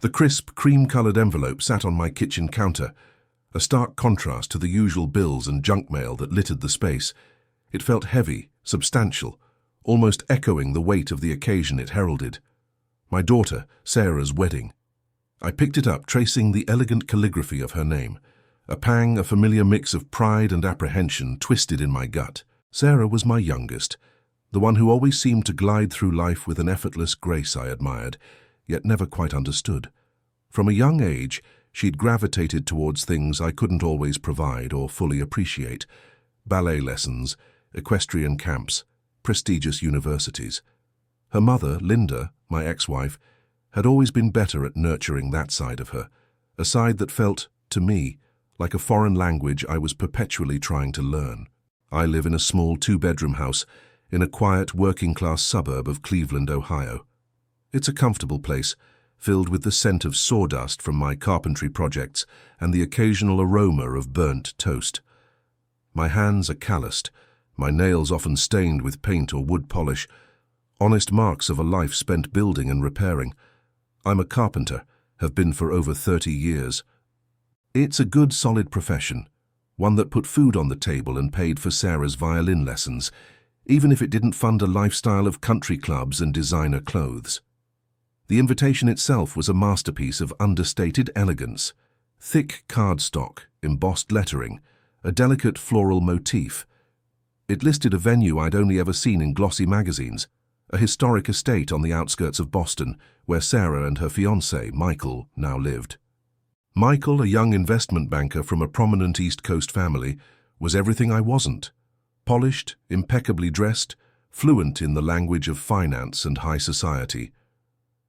The crisp, cream-colored envelope sat on my kitchen counter, a stark contrast to the usual bills and junk mail that littered the space. It felt heavy, substantial, almost echoing the weight of the occasion it heralded. My daughter, Sarah's wedding. I picked it up, tracing the elegant calligraphy of her name. A pang, a familiar mix of pride and apprehension twisted in my gut. Sarah was my youngest, the one who always seemed to glide through life with an effortless grace I admired, yet never quite understood. From a young age, she'd gravitated towards things I couldn't always provide or fully appreciate. Ballet lessons, equestrian camps, prestigious universities. Her mother, Linda, my ex-wife, had always been better at nurturing that side of her, a side that felt, to me, like a foreign language I was perpetually trying to learn. I live in a small two-bedroom house in a quiet working-class suburb of Cleveland, Ohio. It's a comfortable place, filled with the scent of sawdust from my carpentry projects and the occasional aroma of burnt toast. My hands are calloused, my nails often stained with paint or wood polish, honest marks of a life spent building and repairing. I'm a carpenter, have been for over 30 years. It's a good, solid profession, one that put food on the table and paid for Sarah's violin lessons, even if it didn't fund a lifestyle of country clubs and designer clothes. The invitation itself was a masterpiece of understated elegance. Thick cardstock, embossed lettering, a delicate floral motif. It listed a venue I'd only ever seen in glossy magazines, a historic estate on the outskirts of Boston, where Sarah and her fiancé, Michael, now lived. Michael, a young investment banker from a prominent East Coast family, was everything I wasn't. Polished, impeccably dressed, fluent in the language of finance and high society.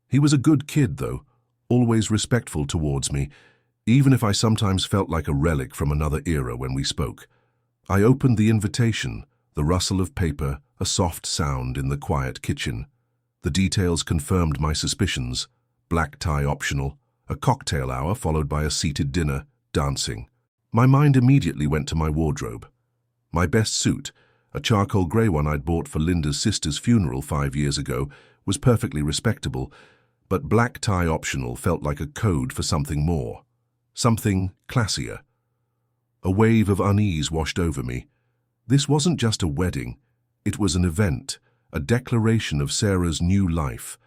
He was a good kid, though, always respectful towards me, even if I sometimes felt like a relic from another era when we spoke. I opened the invitation, the rustle of paper, a soft sound in the quiet kitchen. The details confirmed my suspicions. Black tie optional, a cocktail hour followed by a seated dinner, dancing. My mind immediately went to my wardrobe. My best suit, a charcoal grey one I'd bought for Linda's sister's funeral 5 years ago, was perfectly respectable, but black tie optional felt like a code for something more, something classier. A wave of unease washed over me. This wasn't just a wedding, it was an event, a declaration of Sarah's new life,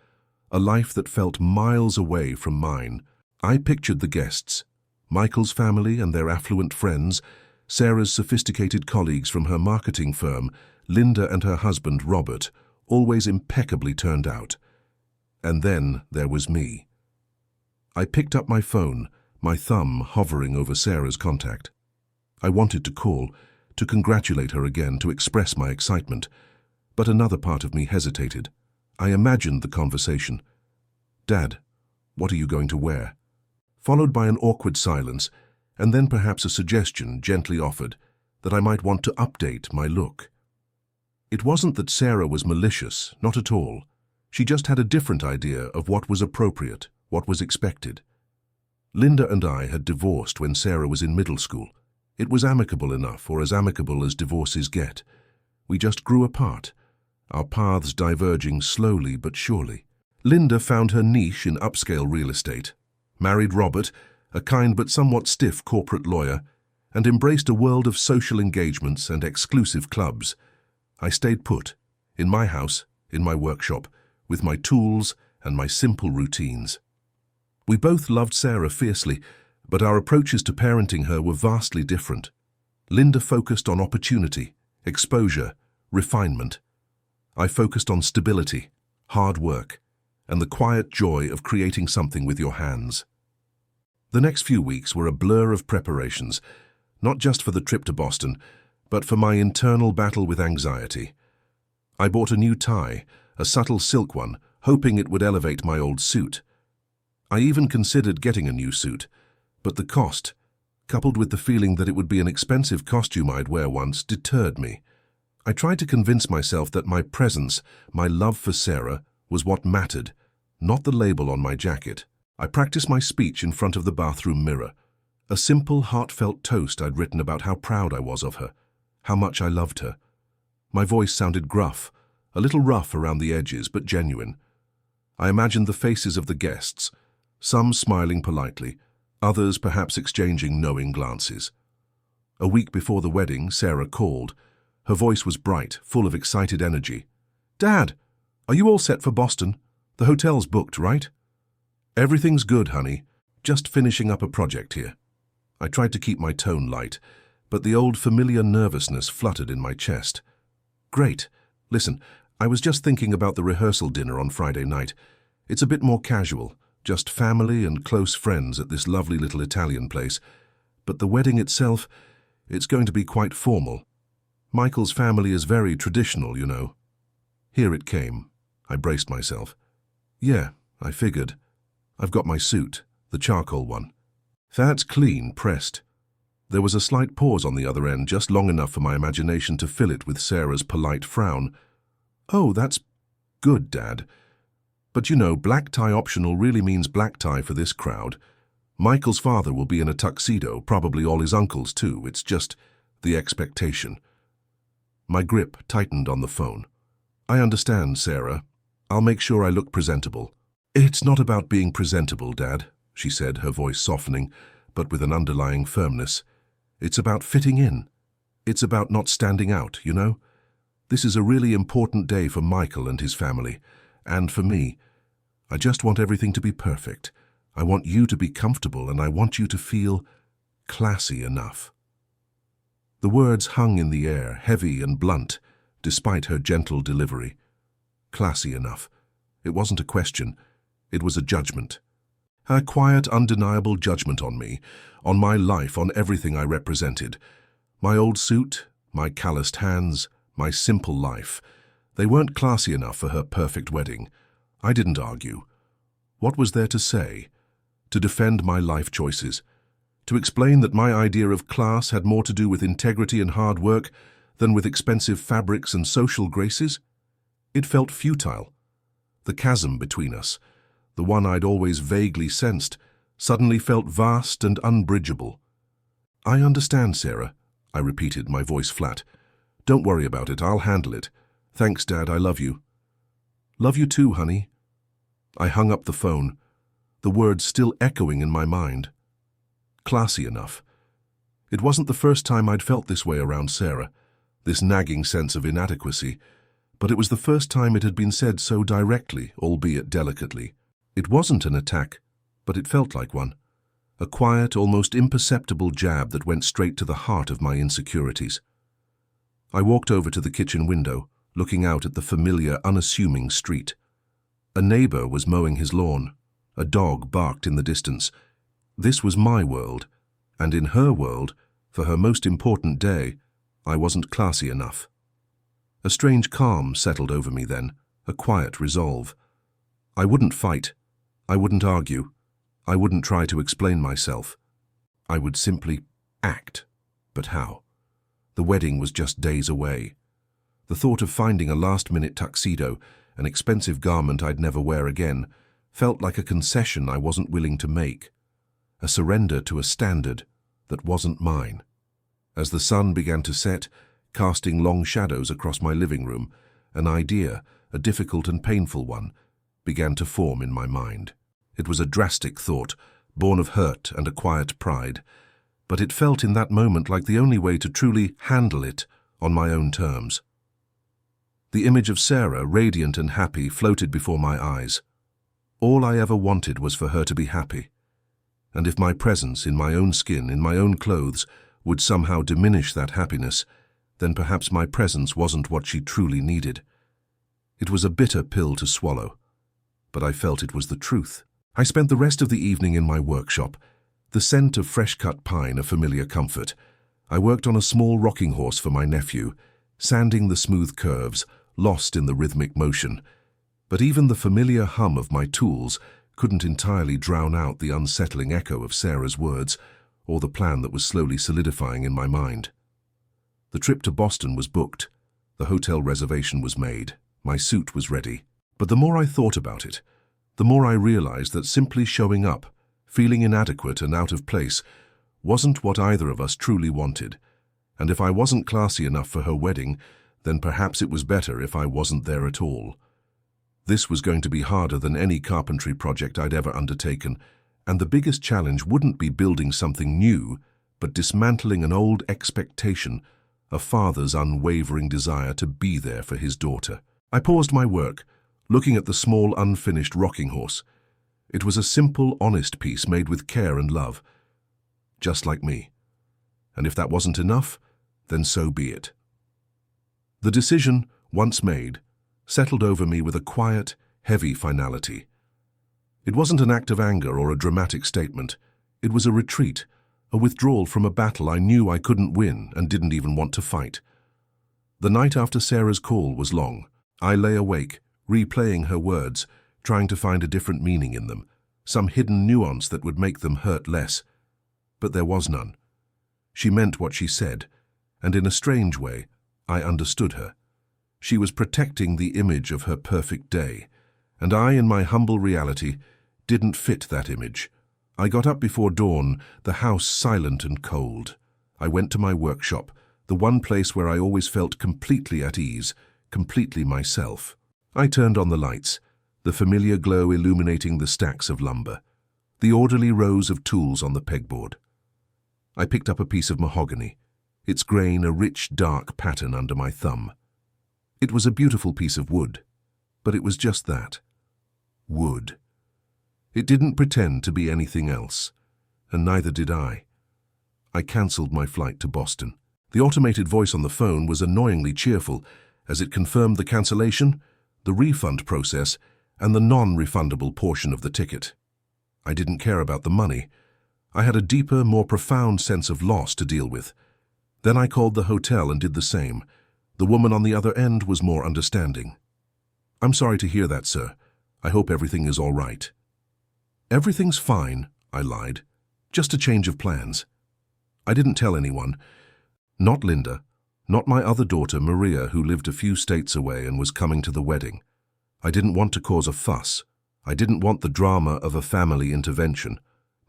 a life that felt miles away from mine. I pictured the guests, Michael's family and their affluent friends, Sarah's sophisticated colleagues from her marketing firm, Linda and her husband, Robert, always impeccably turned out. And then there was me. I picked up my phone, my thumb hovering over Sarah's contact. I wanted to call, to congratulate her again, to express my excitement. But another part of me hesitated. I imagined the conversation. "Dad, what are you going to wear?" Followed by an awkward silence, and then perhaps a suggestion gently offered that I might want to update my look. It wasn't that Sarah was malicious, not at all. She just had a different idea of what was appropriate, what was expected. Linda and I had divorced when Sarah was in middle school. It was amicable enough, or as amicable as divorces get. We just grew apart, our paths diverging slowly but surely. Linda found her niche in upscale real estate, married Robert, a kind but somewhat stiff corporate lawyer, and embraced a world of social engagements and exclusive clubs. I stayed put, in my house, in my workshop, with my tools and my simple routines. We both loved Sarah fiercely, but our approaches to parenting her were vastly different. Linda focused on opportunity, exposure, refinement. I focused on stability, hard work, and the quiet joy of creating something with your hands. The next few weeks were a blur of preparations, not just for the trip to Boston, but for my internal battle with anxiety. I bought a new tie, a subtle silk one, hoping it would elevate my old suit. I even considered getting a new suit, but the cost, coupled with the feeling that it would be an expensive costume I'd wear once, deterred me. I tried to convince myself that my presence, my love for Sarah, was what mattered, not the label on my jacket. I practiced my speech in front of the bathroom mirror, a simple, heartfelt toast I'd written about how proud I was of her, how much I loved her. My voice sounded gruff, a little rough around the edges, but genuine. I imagined the faces of the guests, some smiling politely, others perhaps exchanging knowing glances. A week before the wedding, Sarah called. Her voice was bright, full of excited energy. "Dad, are you all set for Boston? The hotel's booked, right?" "Everything's good, honey. Just finishing up a project here." I tried to keep my tone light, but the old familiar nervousness fluttered in my chest. "Great. Listen, I was just thinking about the rehearsal dinner on Friday night. It's a bit more casual, just family and close friends at this lovely little Italian place. But the wedding itself, it's going to be quite formal. Michael's family is very traditional, you know." Here it came. I braced myself. "Yeah, I figured. I've got my suit, the charcoal one." "That's clean, pressed." There was a slight pause on the other end, just long enough for my imagination to fill it with Sarah's polite frown. "Oh, that's good, Dad. But you know, black tie optional really means black tie for this crowd. Michael's father will be in a tuxedo, probably all his uncles too. It's just the expectation." My grip tightened on the phone. "I understand, Sarah. I'll make sure I look presentable." "It's not about being presentable, Dad," she said, her voice softening, but with an underlying firmness. "It's about fitting in. It's about not standing out, you know? This is a really important day for Michael and his family, and for me. I just want everything to be perfect. I want you to be comfortable, and I want you to feel classy enough." The words hung in the air, heavy and blunt, despite her gentle delivery. Classy enough. It wasn't a question. It was a judgment. A quiet, undeniable judgment on me, on my life, on everything I represented. My old suit, my calloused hands, my simple life. They weren't classy enough for her perfect wedding. I didn't argue. What was there to say? To defend my life choices? To explain that my idea of class had more to do with integrity and hard work than with expensive fabrics and social graces? It felt futile. The chasm between us, the one I'd always vaguely sensed, suddenly felt vast and unbridgeable. "I understand, Sarah," I repeated, my voice flat. "Don't worry about it, I'll handle it. Thanks, Dad, I love you." "Love you too, honey." I hung up the phone, the words still echoing in my mind. Classy enough. It wasn't the first time I'd felt this way around Sarah, this nagging sense of inadequacy, but it was the first time it had been said so directly, albeit delicately. It wasn't an attack, but it felt like one. A quiet, almost imperceptible jab that went straight to the heart of my insecurities. I walked over to the kitchen window, looking out at the familiar, unassuming street. A neighbor was mowing his lawn. A dog barked in the distance. This was my world, and in her world, for her most important day, I wasn't classy enough. A strange calm settled over me then, a quiet resolve. I wouldn't fight. I wouldn't argue. I wouldn't try to explain myself. I would simply act. But how? The wedding was just days away. The thought of finding a last-minute tuxedo, an expensive garment I'd never wear again, felt like a concession I wasn't willing to make, a surrender to a standard that wasn't mine. As the sun began to set, casting long shadows across my living room, an idea, a difficult and painful one, began to form in my mind. It was a drastic thought, born of hurt and a quiet pride, but it felt in that moment like the only way to truly handle it on my own terms. The image of Sarah, radiant and happy, floated before my eyes. All I ever wanted was for her to be happy. And if my presence, in my own skin, in my own clothes, would somehow diminish that happiness, then perhaps my presence wasn't what she truly needed. It was a bitter pill to swallow, but I felt it was the truth. I spent the rest of the evening in my workshop, the scent of fresh-cut pine a familiar comfort. I worked on a small rocking horse for my nephew, sanding the smooth curves, lost in the rhythmic motion. But even the familiar hum of my tools couldn't entirely drown out the unsettling echo of Sarah's words, or the plan that was slowly solidifying in my mind. The trip to Boston was booked. The hotel reservation was made. My suit was ready. But the more I thought about it, the more I realized that simply showing up, feeling inadequate and out of place, wasn't what either of us truly wanted. And if I wasn't classy enough for her wedding, then perhaps it was better if I wasn't there at all. This was going to be harder than any carpentry project I'd ever undertaken, and the biggest challenge wouldn't be building something new, but dismantling an old expectation, a father's unwavering desire to be there for his daughter. I paused my work, looking at the small, unfinished rocking horse. It was a simple, honest piece made with care and love, just like me. And if that wasn't enough, then so be it. The decision, once made, settled over me with a quiet, heavy finality. It wasn't an act of anger or a dramatic statement. It was a retreat, a withdrawal from a battle I knew I couldn't win and didn't even want to fight. The night after Sarah's call was long. I lay awake, replaying her words, trying to find a different meaning in them, some hidden nuance that would make them hurt less. But there was none. She meant what she said, and in a strange way, I understood her. She was protecting the image of her perfect day, and I, in my humble reality, didn't fit that image. I got up before dawn, the house silent and cold. I went to my workshop, the one place where I always felt completely at ease, completely myself. I turned on the lights, the familiar glow illuminating the stacks of lumber, the orderly rows of tools on the pegboard. I picked up a piece of mahogany, its grain a rich, dark pattern under my thumb. It was a beautiful piece of wood, but it was just that. Wood. It didn't pretend to be anything else, and neither did I. I cancelled my flight to Boston. The automated voice on the phone was annoyingly cheerful as it confirmed the cancellation, the refund process, and the non-refundable portion of the ticket. I didn't care about the money. I had a deeper, more profound sense of loss to deal with. Then I called the hotel and did the same. The woman on the other end was more understanding. "I'm sorry to hear that, sir. I hope everything is all right." "Everything's fine," I lied. "Just a change of plans." I didn't tell anyone. Not Linda, not my other daughter, Maria, who lived a few states away and was coming to the wedding. I didn't want to cause a fuss. I didn't want the drama of a family intervention.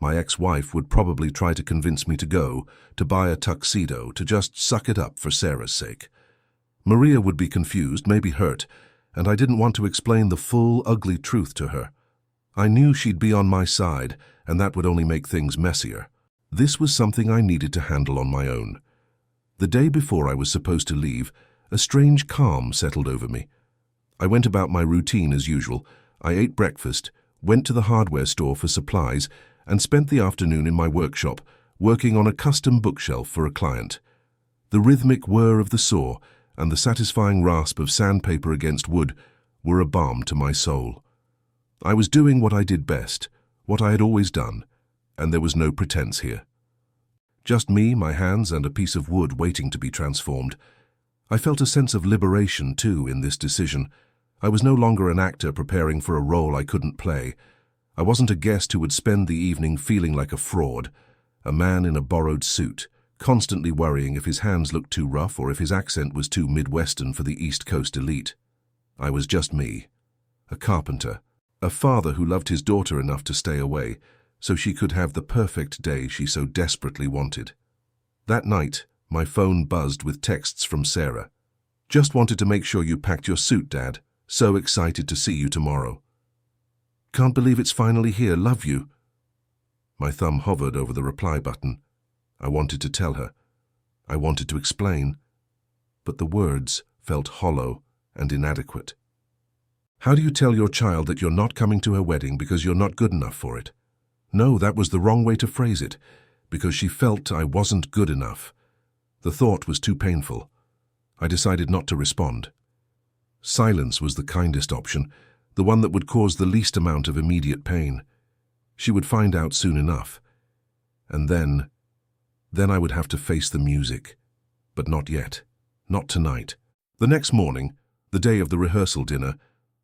My ex-wife would probably try to convince me to go, to buy a tuxedo, to just suck it up for Sarah's sake. Maria would be confused, maybe hurt, and I didn't want to explain the full, ugly truth to her. I knew she'd be on my side, and that would only make things messier. This was something I needed to handle on my own. The day before I was supposed to leave, a strange calm settled over me. I went about my routine as usual. I ate breakfast, went to the hardware store for supplies, and spent the afternoon in my workshop, working on a custom bookshelf for a client. The rhythmic whir of the saw and the satisfying rasp of sandpaper against wood were a balm to my soul. I was doing what I did best, what I had always done, and there was no pretense here. Just me, my hands, and a piece of wood waiting to be transformed. I felt a sense of liberation, too, in this decision. I was no longer an actor preparing for a role I couldn't play. I wasn't a guest who would spend the evening feeling like a fraud, a man in a borrowed suit, constantly worrying if his hands looked too rough or if his accent was too Midwestern for the East Coast elite. I was just me, a carpenter, a father who loved his daughter enough to stay away, so she could have the perfect day she so desperately wanted. That night, my phone buzzed with texts from Sarah. "Just wanted to make sure you packed your suit, Dad. So excited to see you tomorrow. Can't believe it's finally here. Love you." My thumb hovered over the reply button. I wanted to tell her. I wanted to explain. But the words felt hollow and inadequate. How do you tell your child that you're not coming to her wedding because you're not good enough for it? No, that was the wrong way to phrase it, because she felt I wasn't good enough. The thought was too painful. I decided not to respond. Silence was the kindest option, the one that would cause the least amount of immediate pain. She would find out soon enough. And then I would have to face the music. But not yet. Not tonight. The next morning, the day of the rehearsal dinner,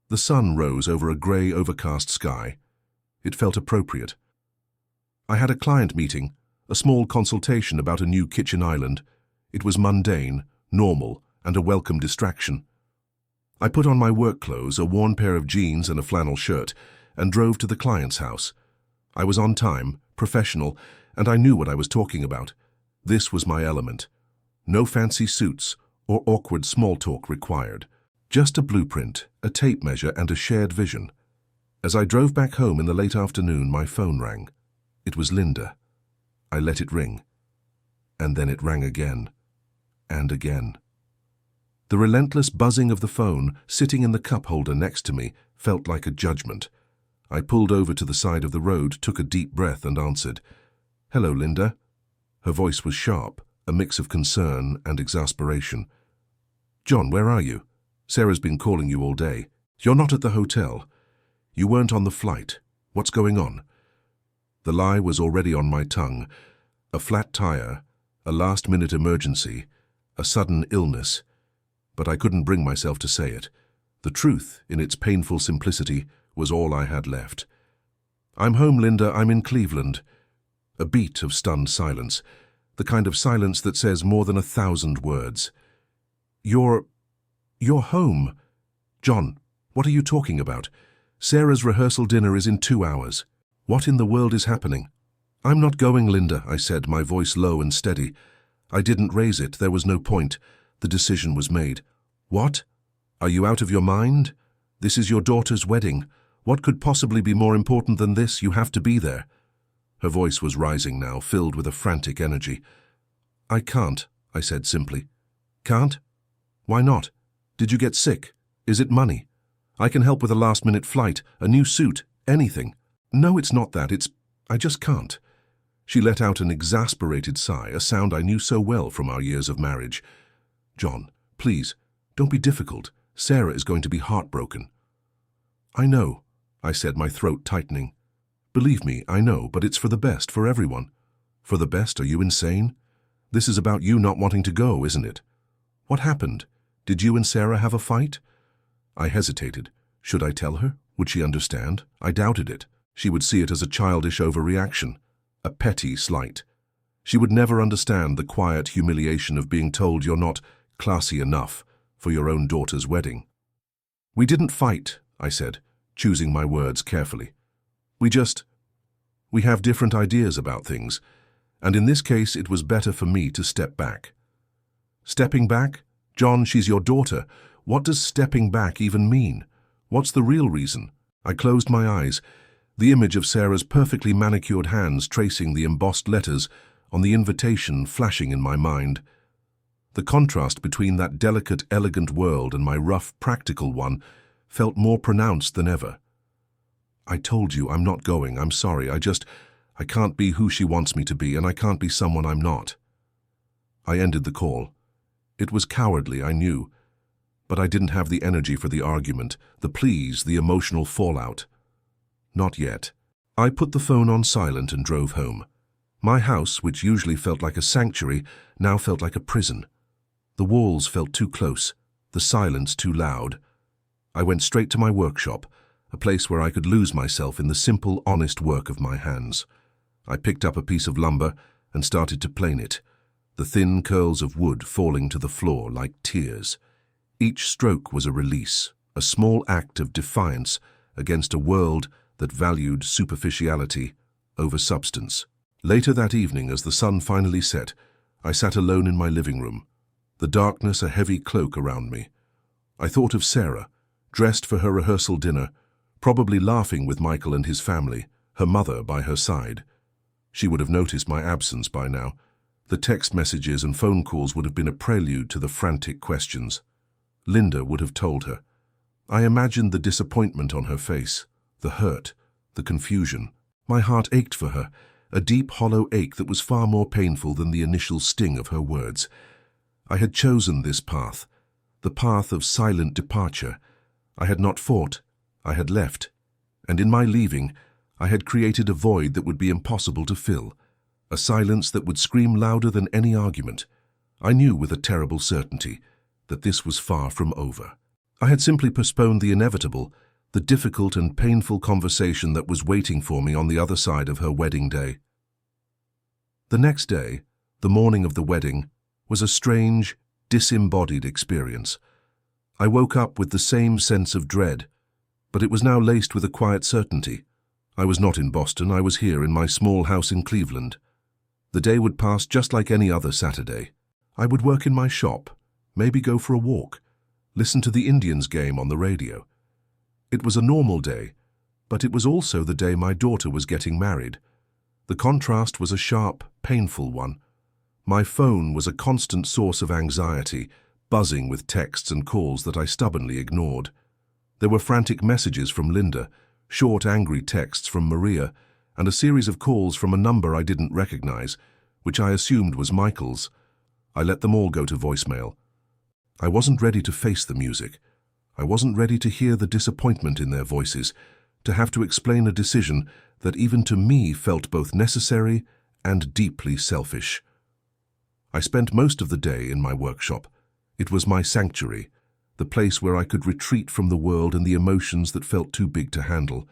the sun rose over a grey, overcast sky. It felt appropriate. I had a client meeting, a small consultation about a new kitchen island. It was mundane, normal, and a welcome distraction. I put on my work clothes, a worn pair of jeans and a flannel shirt, and drove to the client's house. I was on time, professional, and I knew what I was talking about. This was my element. No fancy suits or awkward small talk required. Just a blueprint, a tape measure, and a shared vision. As I drove back home in the late afternoon, my phone rang. It was Linda. I let it ring. And then it rang again. And again. The relentless buzzing of the phone, sitting in the cup holder next to me, felt like a judgment. I pulled over to the side of the road, took a deep breath, and answered. "Hello, Linda." Her voice was sharp, a mix of concern and exasperation. "John, where are you? Sarah's been calling you all day. You're not at the hotel. You weren't on the flight. What's going on?" The lie was already on my tongue. A flat tire, a last-minute emergency, a sudden illness. But I couldn't bring myself to say it. The truth, in its painful simplicity, was all I had left. "I'm home, Linda. I'm in Cleveland." A beat of stunned silence, the kind of silence that says more than 1,000 words. You're home." "John, what are you talking about? Sarah's rehearsal dinner is in 2 hours. What in the world is happening?" "I'm not going, Linda," I said, my voice low and steady. I didn't raise it. There was no point. The decision was made. "What? Are you out of your mind? This is your daughter's wedding. What could possibly be more important than this? You have to be there." Her voice was rising now, filled with a frantic energy. "I can't," I said simply. "Can't? Why not? Did you get sick? Is it money? I can help with a last-minute flight, a new suit, anything." "No, it's not that. I just can't." She let out an exasperated sigh, a sound I knew so well from our years of marriage. "John, please, don't be difficult. Sarah is going to be heartbroken." "I know," I said, my throat tightening. "Believe me, I know, but it's for the best, for everyone." "For the best? Are you insane? This is about you not wanting to go, isn't it? What happened? Did you and Sarah have a fight?" I hesitated. Should I tell her? Would she understand? I doubted it. She would see it as a childish overreaction, a petty slight. She would never understand the quiet humiliation of being told you're not classy enough for your own daughter's wedding. "We didn't fight," I said, choosing my words carefully. We have different ideas about things, and in this case it was better for me to step back." "Stepping back? John, she's your daughter. What does stepping back even mean? What's the real reason?" I closed my eyes, the image of Sarah's perfectly manicured hands tracing the embossed letters on the invitation flashing in my mind. The contrast between that delicate, elegant world and my rough, practical one felt more pronounced than ever. "I told you I'm not going. I'm sorry. I can't be who she wants me to be, and I can't be someone I'm not." I ended the call. It was cowardly, I knew, but I didn't have the energy for the argument, the pleas, the emotional fallout. Not yet. I put the phone on silent and drove home. My house, which usually felt like a sanctuary, now felt like a prison. The walls felt too close, the silence too loud. I went straight to my workshop, a place where I could lose myself in the simple, honest work of my hands. I picked up a piece of lumber and started to plane it, the thin curls of wood falling to the floor like tears. Each stroke was a release, a small act of defiance against a world that valued superficiality over substance. Later that evening, as the sun finally set, I sat alone in my living room, the darkness a heavy cloak around me. I thought of Sarah, dressed for her rehearsal dinner, probably laughing with Michael and his family, her mother by her side. She would have noticed my absence by now. The text messages and phone calls would have been a prelude to the frantic questions. Linda would have told her. I imagined the disappointment on her face, the hurt, the confusion. My heart ached for her, a deep, hollow ache that was far more painful than the initial sting of her words. I had chosen this path, the path of silent departure. I had not fought, I had left, and in my leaving, I had created a void that would be impossible to fill, a silence that would scream louder than any argument. I knew with a terrible certainty that this was far from over. I had simply postponed the inevitable, the difficult and painful conversation that was waiting for me on the other side of her wedding day. The next day, the morning of the wedding, was a strange, disembodied experience. I woke up with the same sense of dread, but it was now laced with a quiet certainty. I was not in Boston, I was here in my small house in Cleveland. The day would pass just like any other Saturday. I would work in my shop, maybe go for a walk, listen to the Indians game on the radio. It was a normal day, but it was also the day my daughter was getting married. The contrast was a sharp, painful one. My phone was a constant source of anxiety, buzzing with texts and calls that I stubbornly ignored. There were frantic messages from Linda, short, angry texts from Maria, and a series of calls from a number I didn't recognize, which I assumed was Michael's. I let them all go to voicemail. I wasn't ready to face the music. I wasn't ready to hear the disappointment in their voices, to have to explain a decision that even to me felt both necessary and deeply selfish. I spent most of the day in my workshop. It was my sanctuary, the place where I could retreat from the world and the emotions that felt too big to handle.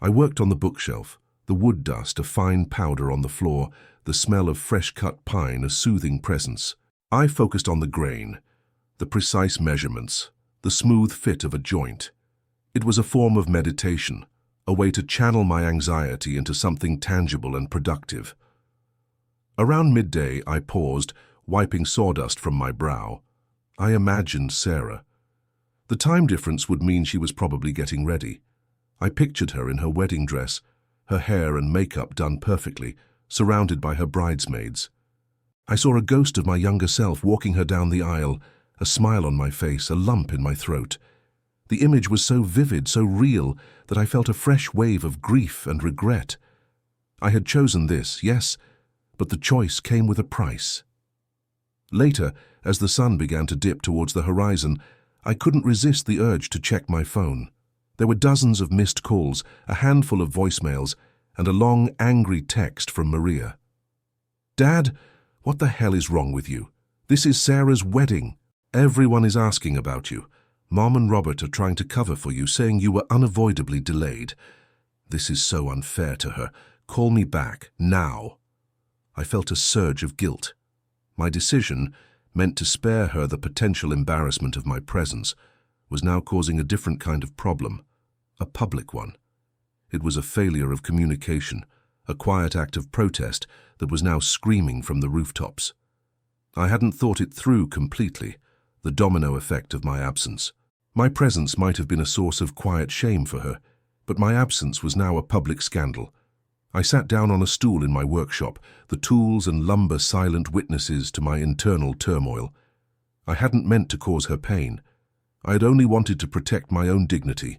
I worked on the bookshelf, the wood dust a fine powder on the floor, the smell of fresh-cut pine a soothing presence. I focused on the grain, the precise measurements, the smooth fit of a joint. It was a form of meditation, a way to channel my anxiety into something tangible and productive. Around midday, I paused, wiping sawdust from my brow. I imagined Sarah. The time difference would mean she was probably getting ready. I pictured her in her wedding dress, her hair and makeup done perfectly, surrounded by her bridesmaids. I saw a ghost of my younger self walking her down the aisle, a smile on my face, a lump in my throat. The image was so vivid, so real, that I felt a fresh wave of grief and regret. I had chosen this, yes, but the choice came with a price. Later, as the sun began to dip towards the horizon, I couldn't resist the urge to check my phone. There were dozens of missed calls, a handful of voicemails, and a long, angry text from Maria. "Dad, what the hell is wrong with you? This is Sarah's wedding. Everyone is asking about you. Mom and Robert are trying to cover for you, saying you were unavoidably delayed. This is so unfair to her. Call me back, now." I felt a surge of guilt. My decision, meant to spare her the potential embarrassment of my presence, was now causing a different kind of problem, a public one. It was a failure of communication, a quiet act of protest that was now screaming from the rooftops. I hadn't thought it through completely, the domino effect of my absence. My presence might have been a source of quiet shame for her, but my absence was now a public scandal. I sat down on a stool in my workshop, the tools and lumber silent witnesses to my internal turmoil. I hadn't meant to cause her pain. I had only wanted to protect my own dignity,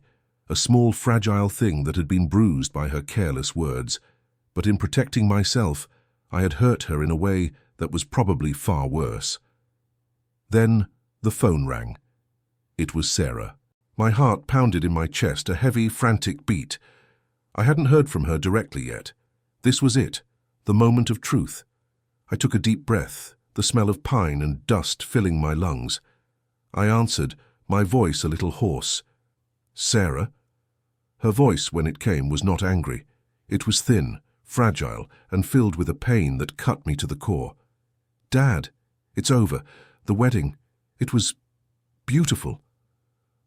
a small fragile thing that had been bruised by her careless words. But in protecting myself, I had hurt her in a way that was probably far worse. Then the phone rang. It was Sarah. My heart pounded in my chest, a heavy, frantic beat. I hadn't heard from her directly yet. This was it, the moment of truth. I took a deep breath, the smell of pine and dust filling my lungs. I answered, my voice a little hoarse. "Sarah?" Her voice, when it came, was not angry. It was thin, fragile, and filled with a pain that cut me to the core. "Dad, it's over. The wedding. It was beautiful."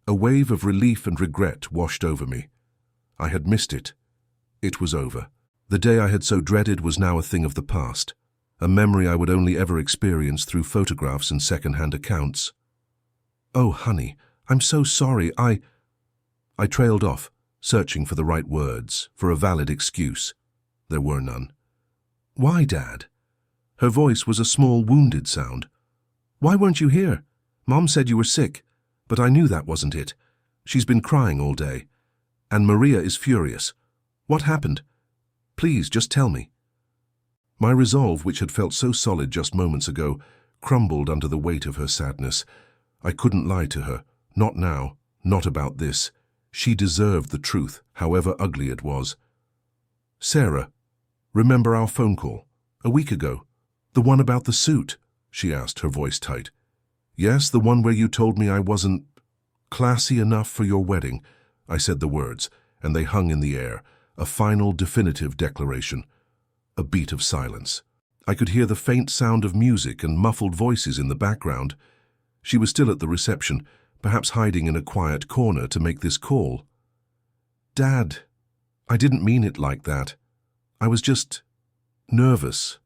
A wave of relief and regret washed over me. I had missed it. It was over. The day I had so dreaded was now a thing of the past, a memory I would only ever experience through photographs and second-hand accounts. "Oh, honey, I'm so sorry. I trailed off, searching for the right words, for a valid excuse. There were none. "Why, Dad?" Her voice was a small, wounded sound. "Why weren't you here? Mom said you were sick, but I knew that wasn't it. She's been crying all day. And Maria is furious. What happened? Please, just tell me." My resolve, which had felt so solid just moments ago, crumbled under the weight of her sadness. I couldn't lie to her. Not now. Not about this. She deserved the truth, however ugly it was. "Sarah, remember our phone call? A week ago? The one about the suit?" she asked, her voice tight. "Yes, the one where you told me I wasn't classy enough for your wedding." I said the words, and they hung in the air, a final, definitive declaration. A beat of silence. I could hear the faint sound of music and muffled voices in the background. She was still at the reception, perhaps hiding in a quiet corner to make this call. "Dad, I didn't mean it like that. I was just nervous.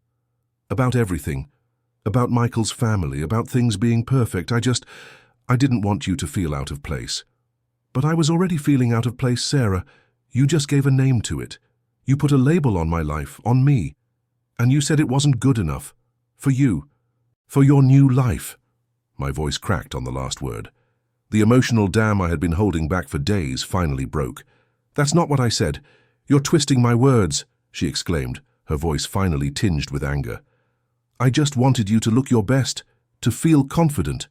About everything. About Michael's family, about things being perfect. I didn't want you to feel out of place. But I was already feeling out of place, Sarah. You just gave a name to it. You put a label on my life, on me. And you said it wasn't good enough. For you. For your new life. My voice cracked on the last word. The emotional dam I had been holding back for days finally broke. That's not what I said. You're twisting my words, she exclaimed, her voice finally tinged with anger. I just wanted you to look your best, to feel confident.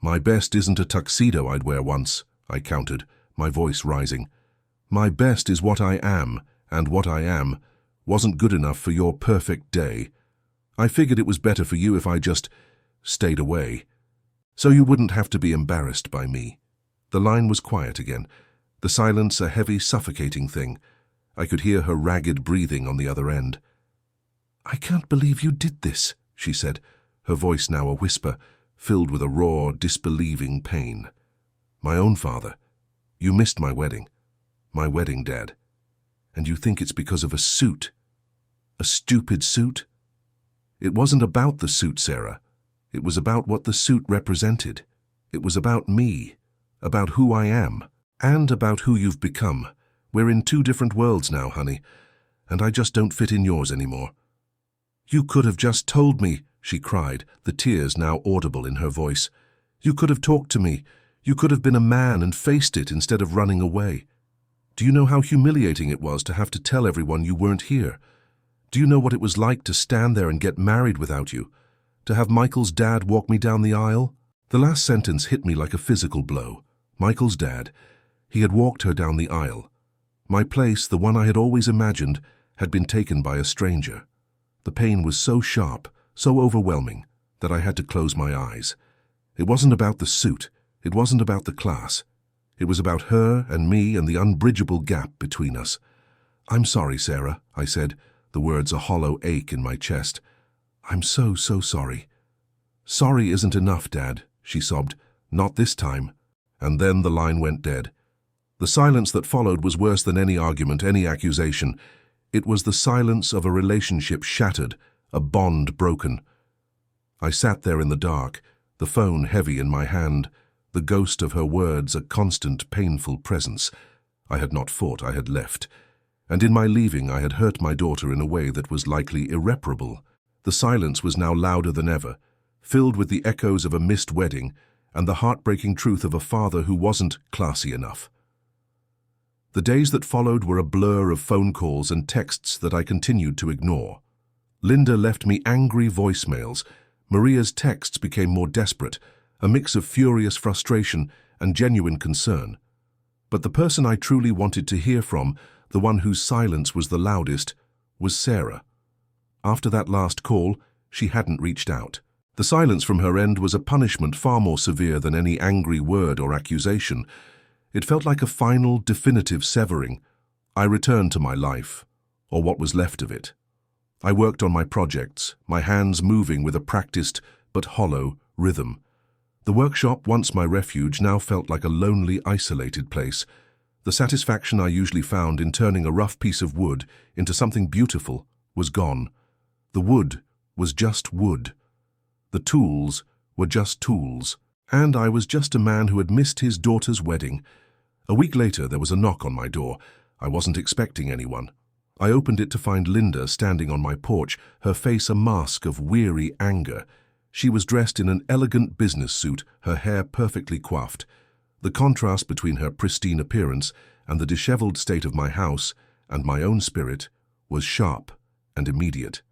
My best isn't a tuxedo I'd wear once, I countered, my voice rising. My best is what I am, and what I am wasn't good enough for your perfect day. I figured it was better for you if I just stayed away, so you wouldn't have to be embarrassed by me. The line was quiet again, the silence a heavy, suffocating thing. I could hear her ragged breathing on the other end. I can't believe you did this, she said, her voice now a whisper, filled with a raw, disbelieving pain. My own father. You missed my wedding, Dad. And you think it's because of a suit? A stupid suit? It wasn't about the suit, Sarah. It was about what the suit represented. It was about me, about who I am, and about who you've become. We're in two different worlds now, honey, and I just don't fit in yours anymore. You could have just told me, she cried, the tears now audible in her voice. You could have talked to me. You could have been a man and faced it instead of running away. Do you know how humiliating it was to have to tell everyone you weren't here? Do you know what it was like to stand there and get married without you? To have Michael's dad walk me down the aisle? The last sentence hit me like a physical blow. Michael's dad. He had walked her down the aisle. My place, the one I had always imagined, had been taken by a stranger. The pain was so sharp, so overwhelming, that I had to close my eyes. It wasn't about the suit. It wasn't about the class. It was about her and me and the unbridgeable gap between us. I'm sorry, Sarah, I said, the words a hollow ache in my chest. I'm so sorry. Sorry isn't enough, Dad, she sobbed. Not this time. And then the line went dead. The silence that followed was worse than any argument, any accusation. It was the silence of a relationship shattered, a bond broken. I sat there in the dark, the phone heavy in my hand, the ghost of her words a constant, painful presence. I had not fought, I had left. And in my leaving I had hurt my daughter in a way that was likely irreparable. The silence was now louder than ever, filled with the echoes of a missed wedding and the heartbreaking truth of a father who wasn't classy enough. The days that followed were a blur of phone calls and texts that I continued to ignore. Linda left me angry voicemails. Maria's texts became more desperate, a mix of furious frustration and genuine concern. But the person I truly wanted to hear from, the one whose silence was the loudest, was Sarah. After that last call, she hadn't reached out. The silence from her end was a punishment far more severe than any angry word or accusation. It felt like a final, definitive severing. I returned to my life, or what was left of it. I worked on my projects, my hands moving with a practiced but hollow rhythm. The workshop, once my refuge, now felt like a lonely, isolated place. The satisfaction I usually found in turning a rough piece of wood into something beautiful was gone. The wood was just wood. The tools were just tools. And I was just a man who had missed his daughter's wedding. A week later, there was a knock on my door. I wasn't expecting anyone. I opened it to find Linda standing on my porch, her face a mask of weary anger. She was dressed in an elegant business suit, her hair perfectly coiffed. The contrast between her pristine appearance and the disheveled state of my house and my own spirit was sharp and immediate.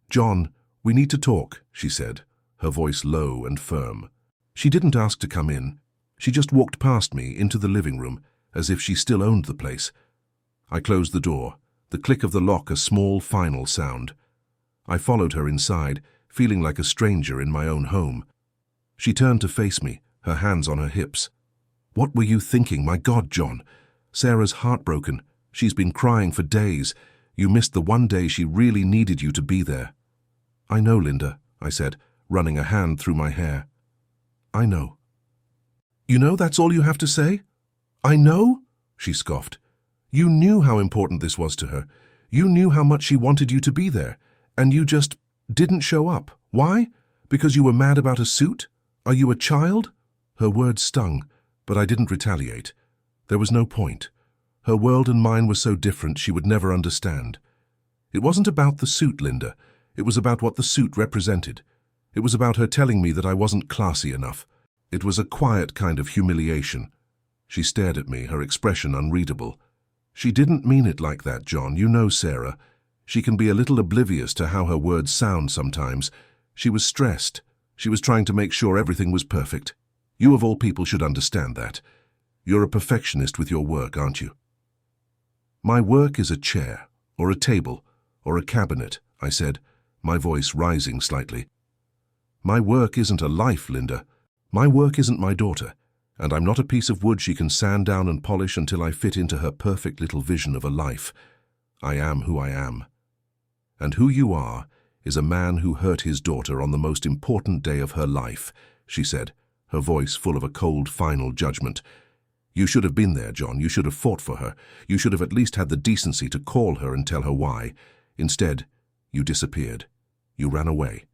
"John, we need to talk," she said, her voice low and firm. She didn't ask to come in. She just walked past me into the living room, as if she still owned the place. I closed the door, the click of the lock a small, final sound. I followed her inside, feeling like a stranger in my own home. She turned to face me, her hands on her hips. "What were you thinking? My God, John. Sarah's heartbroken. She's been crying for days. You missed the one day she really needed you to be there." "I know, Linda," I said, running a hand through my hair. "I know." "You know that's all you have to say?" "I know?" she scoffed. "You knew how important this was to her. You knew how much she wanted you to be there, and you just didn't show up. Why? Because you were mad about a suit? Are you a child?" Her words stung, but I didn't retaliate. There was no point. Her world and mine were so different she would never understand. It wasn't about the suit, Linda. It was about what the suit represented. It was about her telling me that I wasn't classy enough. It was a quiet kind of humiliation. She stared at me, her expression unreadable. She didn't mean it like that, John. You know Sarah. She can be a little oblivious to how her words sound sometimes. She was stressed. She was trying to make sure everything was perfect. You of all people should understand that. You're a perfectionist with your work, aren't you? My work is a chair, or a table, or a cabinet, I said, my voice rising slightly. My work isn't a life, Linda. My work isn't my daughter, and I'm not a piece of wood she can sand down and polish until I fit into her perfect little vision of a life. I am who I am. And who you are is a man who hurt his daughter on the most important day of her life, she said, her voice full of a cold, final judgment. You should have been there, John. You should have fought for her. You should have at least had the decency to call her and tell her why. Instead, you disappeared. You ran away.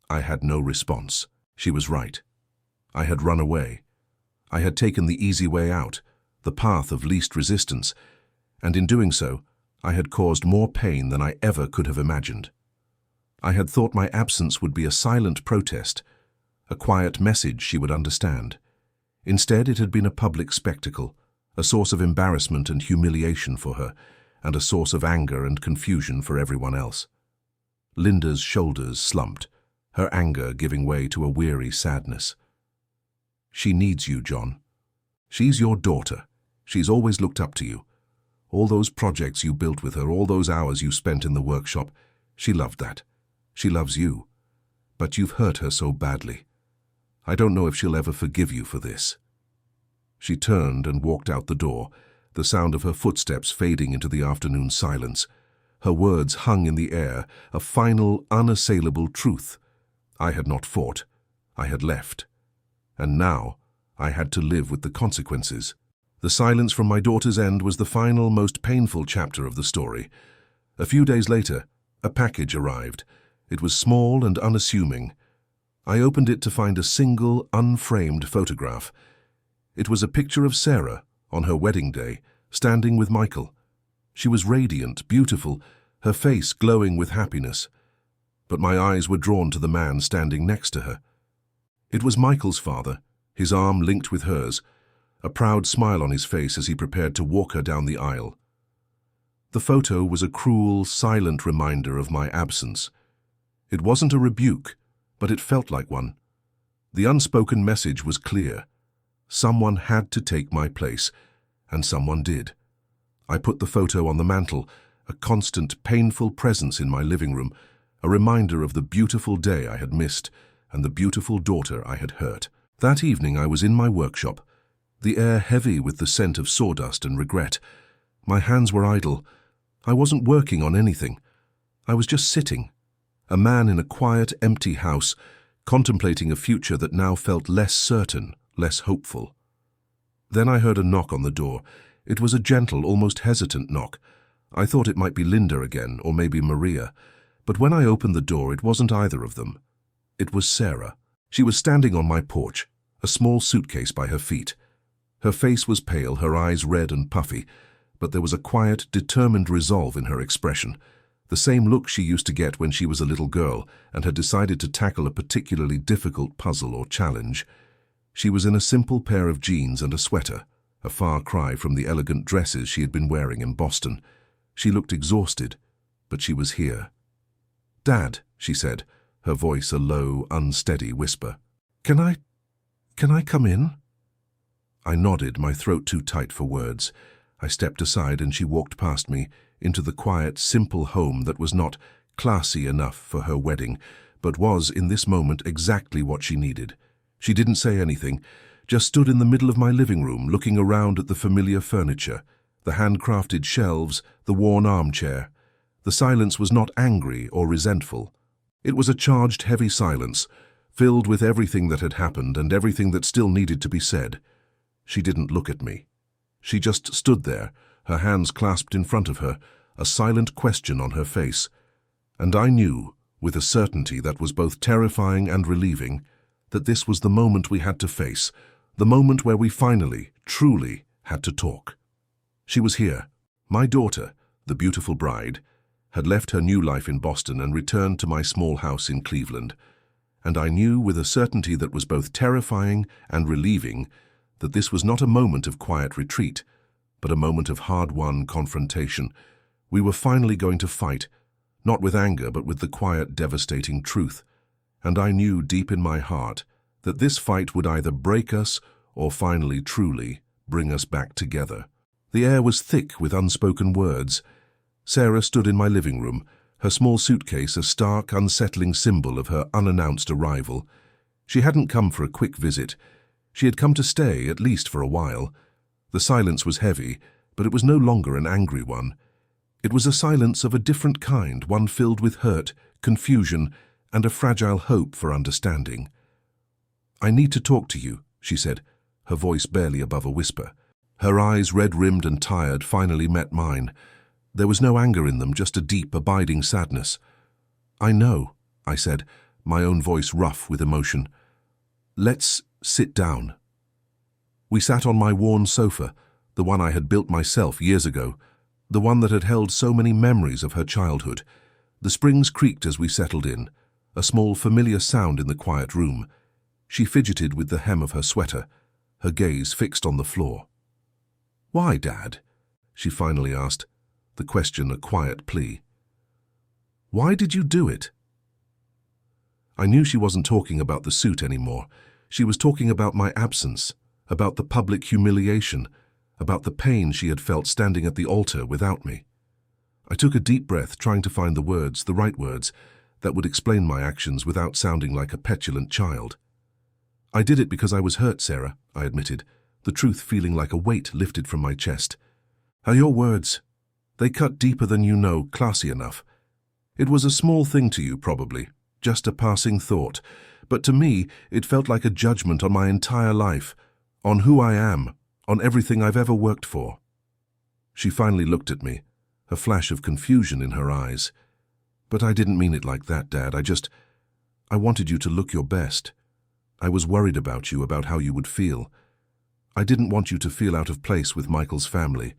I had no response. She was right. I had run away. I had taken the easy way out, the path of least resistance, and in doing so, I had caused more pain than I ever could have imagined. I had thought my absence would be a silent protest, a quiet message she would understand. Instead, it had been a public spectacle, a source of embarrassment and humiliation for her, and a source of anger and confusion for everyone else. Linda's shoulders slumped, her anger giving way to a weary sadness. She needs you, John. She's your daughter. She's always looked up to you. All those projects you built with her, all those hours you spent in the workshop, she loved that. She loves you. But you've hurt her so badly. I don't know if she'll ever forgive you for this. She turned and walked out the door, the sound of her footsteps fading into the afternoon silence. Her words hung in the air, a final, unassailable truth. I had not fought. I had left. And now I had to live with the consequences. The silence from my daughter's end was the final, most painful chapter of the story. A few days later, a package arrived. It was small and unassuming. I opened it to find a single, unframed photograph. It was a picture of Sarah, on her wedding day, standing with Michael. She was radiant, beautiful, her face glowing with happiness. But my eyes were drawn to the man standing next to her. It was Michael's father, his arm linked with hers, a proud smile on his face as he prepared to walk her down the aisle. The photo was a cruel, silent reminder of my absence. It wasn't a rebuke, but it felt like one. The unspoken message was clear. Someone had to take my place, and someone did. I put the photo on the mantel, a constant, painful presence in my living room, a reminder of the beautiful day I had missed and the beautiful daughter I had hurt. That evening I was in my workshop, the air heavy with the scent of sawdust and regret. My hands were idle. I wasn't working on anything. I was just sitting, a man in a quiet, empty house, contemplating a future that now felt less certain, less hopeful. Then I heard a knock on the door. It was a gentle, almost hesitant knock. I thought it might be Linda again, or maybe Maria. But when I opened the door, it wasn't either of them. It was Sarah. She was standing on my porch, a small suitcase by her feet. Her face was pale, her eyes red and puffy, but there was a quiet, determined resolve in her expression. The same look she used to get when she was a little girl and had decided to tackle a particularly difficult puzzle or challenge. She was in a simple pair of jeans and a sweater, a far cry from the elegant dresses she had been wearing in Boston. She looked exhausted, but she was here. "Dad," she said, her voice a low, unsteady whisper. Can I come in?" I nodded, my throat too tight for words. I stepped aside and she walked past me, into the quiet, simple home that was not classy enough for her wedding, but was, in this moment, exactly what she needed. She didn't say anything, just stood in the middle of my living room, looking around at the familiar furniture, the handcrafted shelves, the worn armchair. The silence was not angry or resentful. It was a charged, heavy silence, filled with everything that had happened and everything that still needed to be said. She didn't look at me. She just stood there, her hands clasped in front of her, a silent question on her face. And I knew, with a certainty that was both terrifying and relieving, that this was the moment we had to face, the moment where we finally, truly had to talk. She was here. My daughter, the beautiful bride, had left her new life in Boston and returned to my small house in Cleveland, and I knew with a certainty that was both terrifying and relieving that this was not a moment of quiet retreat, but a moment of hard-won confrontation. We were finally going to fight, not with anger but with the quiet, devastating truth, and I knew deep in my heart that this fight would either break us or finally, truly, bring us back together. The air was thick with unspoken words. Sarah stood in my living room, her small suitcase a stark, unsettling symbol of her unannounced arrival. She hadn't come for a quick visit. She had come to stay, at least for a while. The silence was heavy, but it was no longer an angry one. It was a silence of a different kind, one filled with hurt, confusion, and a fragile hope for understanding. "I need to talk to you," she said, her voice barely above a whisper. Her eyes, red-rimmed and tired, finally met mine. There was no anger in them, just a deep, abiding sadness. "I know," I said, my own voice rough with emotion. "Let's sit down." We sat on my worn sofa, the one I had built myself years ago, the one that had held so many memories of her childhood. The springs creaked as we settled in, a small familiar sound in the quiet room. She fidgeted with the hem of her sweater, her gaze fixed on the floor. "Why, Dad?" she finally asked, the question a quiet plea. "Why did you do it?" I knew she wasn't talking about the suit anymore. She was talking about my absence, about the public humiliation, about the pain she had felt standing at the altar without me. I took a deep breath, trying to find the words, the right words, that would explain my actions without sounding like a petulant child. "I did it because I was hurt, Sarah," I admitted, the truth feeling like a weight lifted from my chest. "Are your words? They cut deeper than you know, classy enough. It was a small thing to you, probably, just a passing thought, but to me it felt like a judgment on my entire life, on who I am, on everything I've ever worked for." She finally looked at me, a flash of confusion in her eyes. "But I didn't mean it like that, Dad. I wanted you to look your best. I was worried about you, about how you would feel. I didn't want you to feel out of place with Michael's family."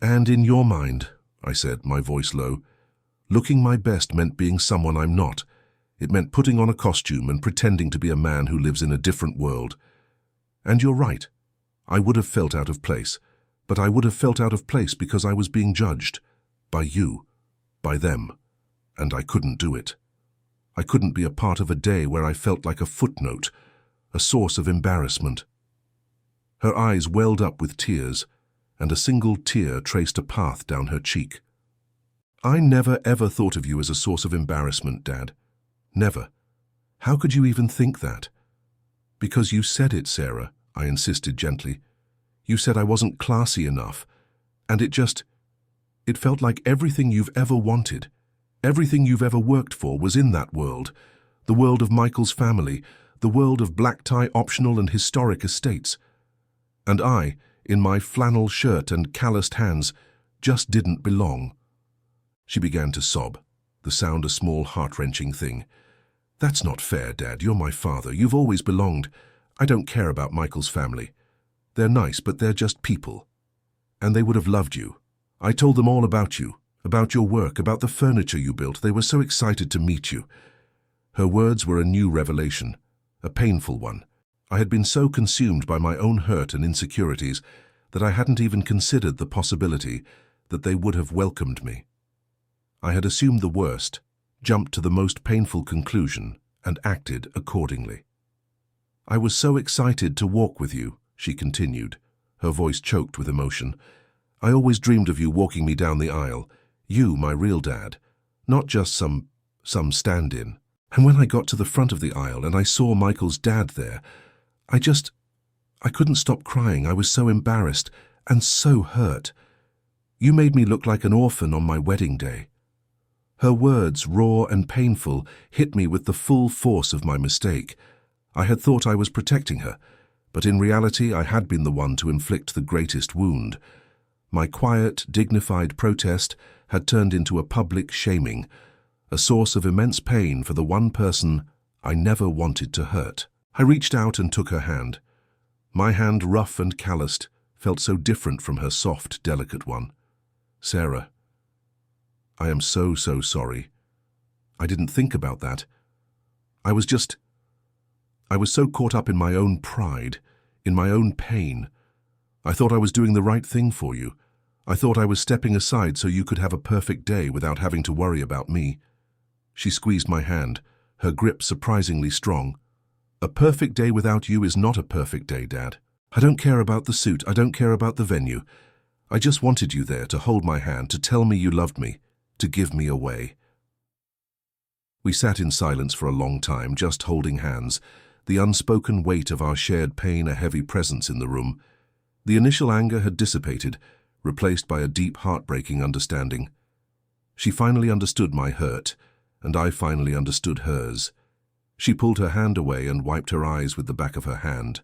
"And in your mind," I said, my voice low, "looking my best meant being someone I'm not. It meant putting on a costume and pretending to be a man who lives in a different world. And you're right. I would have felt out of place, but I would have felt out of place because I was being judged. By you. By them. And I couldn't do it. I couldn't be a part of a day where I felt like a footnote, a source of embarrassment." Her eyes welled up with tears, and a single tear traced a path down her cheek. "I never ever thought of you as a source of embarrassment, Dad. Never. How could you even think that?" "Because you said it, Sarah," I insisted gently. "You said I wasn't classy enough, and it felt like everything you've ever wanted, everything you've ever worked for was in that world, the world of Michael's family, the world of black-tie optional and historic estates. And I, in my flannel shirt and calloused hands, just didn't belong." She began to sob, the sound a small, heart-wrenching thing. "That's not fair, Dad. You're my father. You've always belonged. I don't care about Michael's family. They're nice, but they're just people. And they would have loved you. I told them all about you, about your work, about the furniture you built. They were so excited to meet you." Her words were a new revelation, a painful one. I had been so consumed by my own hurt and insecurities that I hadn't even considered the possibility that they would have welcomed me. I had assumed the worst, jumped to the most painful conclusion, and acted accordingly. "I was so excited to walk with you," she continued, her voice choked with emotion. "I always dreamed of you walking me down the aisle, you, my real dad, not just some stand-in. And when I got to the front of the aisle and I saw Michael's dad there, I couldn't stop crying. I was so embarrassed and so hurt. You made me look like an orphan on my wedding day." Her words, raw and painful, hit me with the full force of my mistake. I had thought I was protecting her, but in reality I had been the one to inflict the greatest wound. My quiet, dignified protest had turned into a public shaming, a source of immense pain for the one person I never wanted to hurt. I reached out and took her hand. My hand, rough and calloused, felt so different from her soft, delicate one. Sarah, I am so sorry. I didn't think about that. I was so caught up in my own pride, in my own pain. I thought I was doing the right thing for you. I thought I was stepping aside so you could have a perfect day without having to worry about me. She squeezed my hand, her grip surprisingly strong. A perfect day without you is not a perfect day, Dad. I don't care about the suit, I don't care about the venue. I just wanted you there to hold my hand, to tell me you loved me, to give me away. We sat in silence for a long time, just holding hands, the unspoken weight of our shared pain a heavy presence in the room. The initial anger had dissipated, replaced by a deep, heartbreaking understanding. She finally understood my hurt, and I finally understood hers. She pulled her hand away and wiped her eyes with the back of her hand.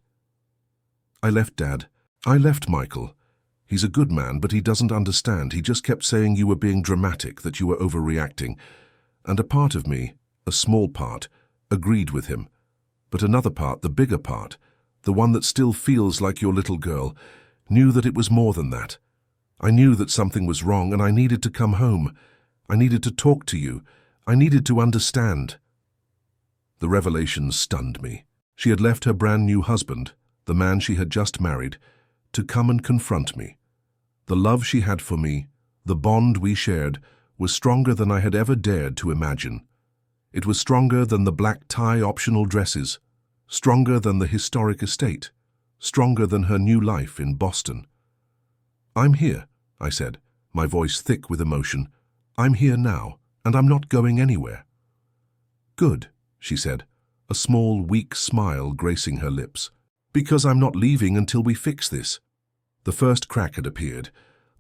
I left, Dad. I left Michael. He's a good man, but he doesn't understand. He just kept saying you were being dramatic, that you were overreacting. And a part of me, a small part, agreed with him. But another part, the bigger part, the one that still feels like your little girl, knew that it was more than that. I knew that something was wrong and I needed to come home. I needed to talk to you. I needed to understand. The revelation stunned me. She had left her brand new husband, the man she had just married, to come and confront me. The love she had for me, the bond we shared, was stronger than I had ever dared to imagine. It was stronger than the black tie optional dresses, stronger than the historic estate, stronger than her new life in Boston. I'm here, I said, my voice thick with emotion. I'm here now, and I'm not going anywhere. Good, she said, a small, weak smile gracing her lips. Because I'm not leaving until we fix this. The first crack had appeared.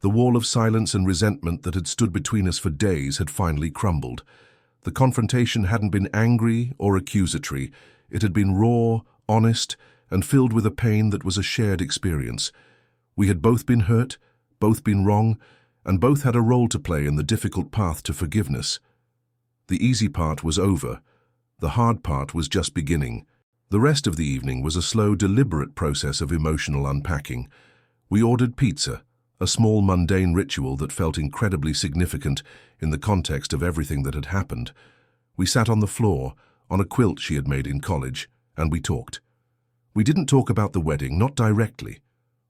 The wall of silence and resentment that had stood between us for days had finally crumbled. The confrontation hadn't been angry or accusatory. It had been raw, honest, and filled with a pain that was a shared experience. We had both been hurt, both been wrong, and both had a role to play in the difficult path to forgiveness. The easy part was over. The hard part was just beginning. The rest of the evening was a slow, deliberate process of emotional unpacking. We ordered pizza, a small, mundane ritual that felt incredibly significant in the context of everything that had happened. We sat on the floor, on a quilt she had made in college, and we talked. We didn't talk about the wedding, not directly.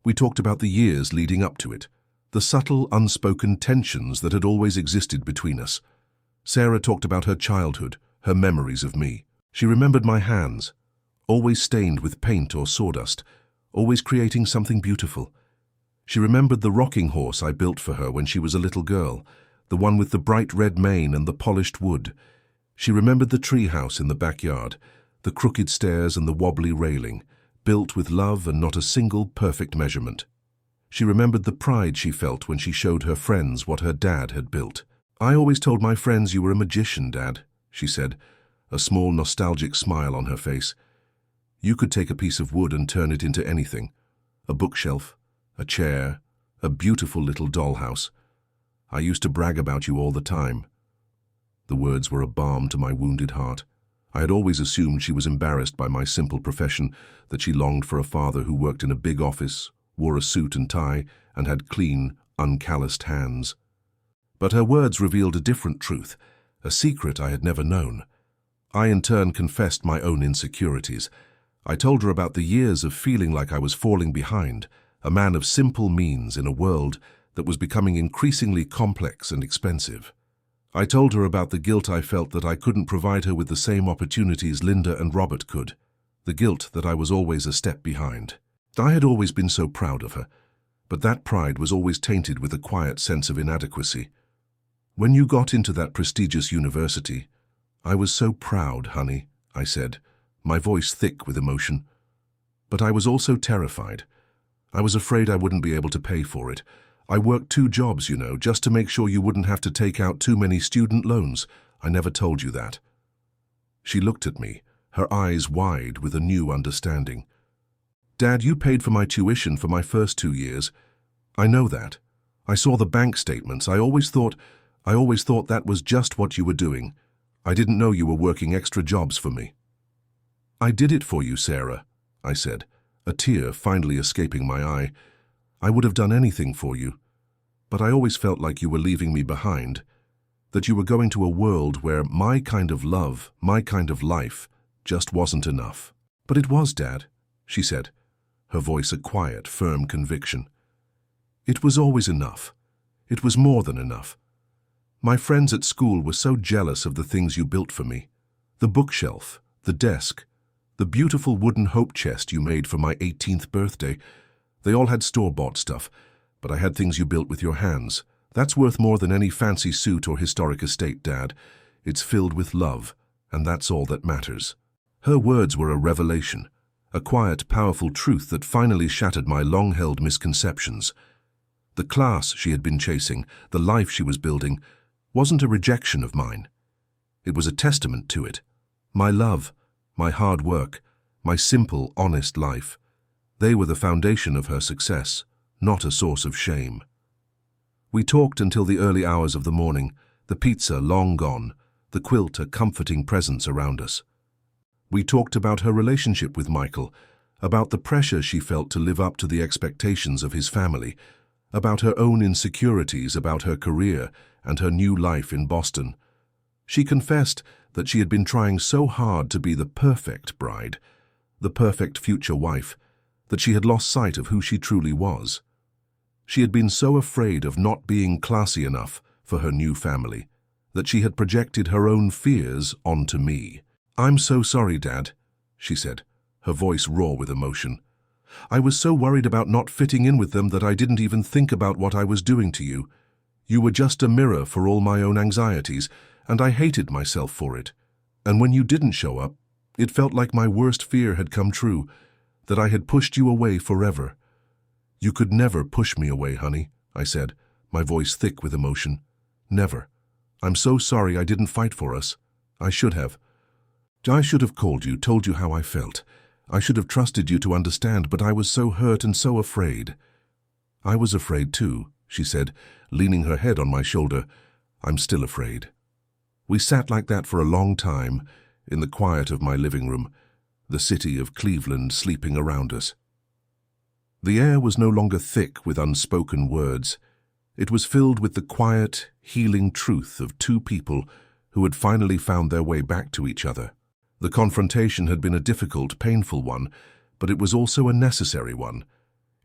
We talked about the years leading up to it, the subtle, unspoken tensions that had always existed between us. Sarah talked about her childhood, her memories of me. She remembered my hands, always stained with paint or sawdust, always creating something beautiful. She remembered the rocking horse I built for her when she was a little girl, the one with the bright red mane and the polished wood. She remembered the tree house in the backyard, the crooked stairs and the wobbly railing, built with love and not a single perfect measurement. She remembered the pride she felt when she showed her friends what her dad had built. I always told my friends you were a magician, Dad, she said, a small nostalgic smile on her face. You could take a piece of wood and turn it into anything. A bookshelf, a chair, a beautiful little dollhouse. I used to brag about you all the time. The words were a balm to my wounded heart. I had always assumed she was embarrassed by my simple profession, that she longed for a father who worked in a big office, wore a suit and tie, and had clean, uncalloused hands. But her words revealed a different truth, a secret I had never known. I in turn confessed my own insecurities. I told her about the years of feeling like I was falling behind, a man of simple means in a world that was becoming increasingly complex and expensive. I told her about the guilt I felt that I couldn't provide her with the same opportunities Linda and Robert could, the guilt that I was always a step behind. I had always been so proud of her, but that pride was always tainted with a quiet sense of inadequacy. When you got into that prestigious university, I was so proud, honey, I said, my voice thick with emotion. But I was also terrified. I was afraid I wouldn't be able to pay for it. I worked 2 jobs, you know, just to make sure you wouldn't have to take out too many student loans. I never told you that. She looked at me, her eyes wide with a new understanding. Dad, you paid for my tuition for my first 2 years. I know that. I saw the bank statements. I always thought that was just what you were doing. I didn't know you were working extra jobs for me. "I did it for you, Sarah," I said, a tear finally escaping my eye. "I would have done anything for you. But I always felt like you were leaving me behind, that you were going to a world where my kind of love, my kind of life, just wasn't enough." "But it was, Dad," she said, her voice a quiet, firm conviction. "It was always enough. It was more than enough. My friends at school were so jealous of the things you built for me. The bookshelf, the desk, the beautiful wooden hope chest you made for my 18th birthday. They all had store-bought stuff, but I had things you built with your hands. That's worth more than any fancy suit or historic estate, Dad. It's filled with love, and that's all that matters." Her words were a revelation, a quiet, powerful truth that finally shattered my long-held misconceptions. The class she had been chasing, the life she was building, wasn't a rejection of mine. It was a testament to it. My love, my hard work, my simple, honest life. They were the foundation of her success, not a source of shame. We talked until the early hours of the morning, the pizza long gone, the quilt a comforting presence around us. We talked about her relationship with Michael, about the pressure she felt to live up to the expectations of his family, about her own insecurities about her career and her new life in Boston. She confessed that she had been trying so hard to be the perfect bride, the perfect future wife, that she had lost sight of who she truly was. She had been so afraid of not being classy enough for her new family that she had projected her own fears onto me. "I'm so sorry, Dad," she said, her voice raw with emotion. "I was so worried about not fitting in with them that I didn't even think about what I was doing to you. You were just a mirror for all my own anxieties, and I hated myself for it. And when you didn't show up, it felt like my worst fear had come true, that I had pushed you away forever." "You could never push me away, honey," I said, my voice thick with emotion. "Never. I'm so sorry I didn't fight for us. I should have. I should have called you, told you how I felt. I should have trusted you to understand, but I was so hurt and so afraid." "I was afraid too," she said, leaning her head on my shoulder. "I'm still afraid." We sat like that for a long time, in the quiet of my living room, the city of Cleveland sleeping around us. The air was no longer thick with unspoken words. It was filled with the quiet, healing truth of two people who had finally found their way back to each other. The confrontation had been a difficult, painful one, but it was also a necessary one.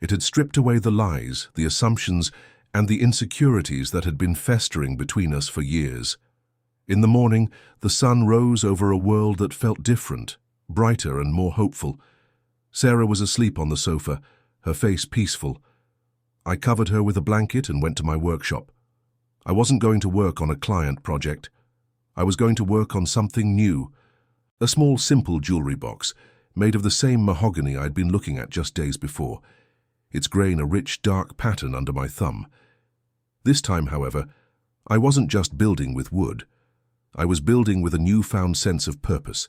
It had stripped away the lies, the assumptions, and the insecurities that had been festering between us for years. In the morning, the sun rose over a world that felt different, brighter and more hopeful. Sarah was asleep on the sofa, her face peaceful. I covered her with a blanket and went to my workshop. I wasn't going to work on a client project. I was going to work on something new. A small, simple jewelry box, made of the same mahogany I'd been looking at just days before, its grain a rich, dark pattern under my thumb. This time, however, I wasn't just building with wood. I was building with a newfound sense of purpose,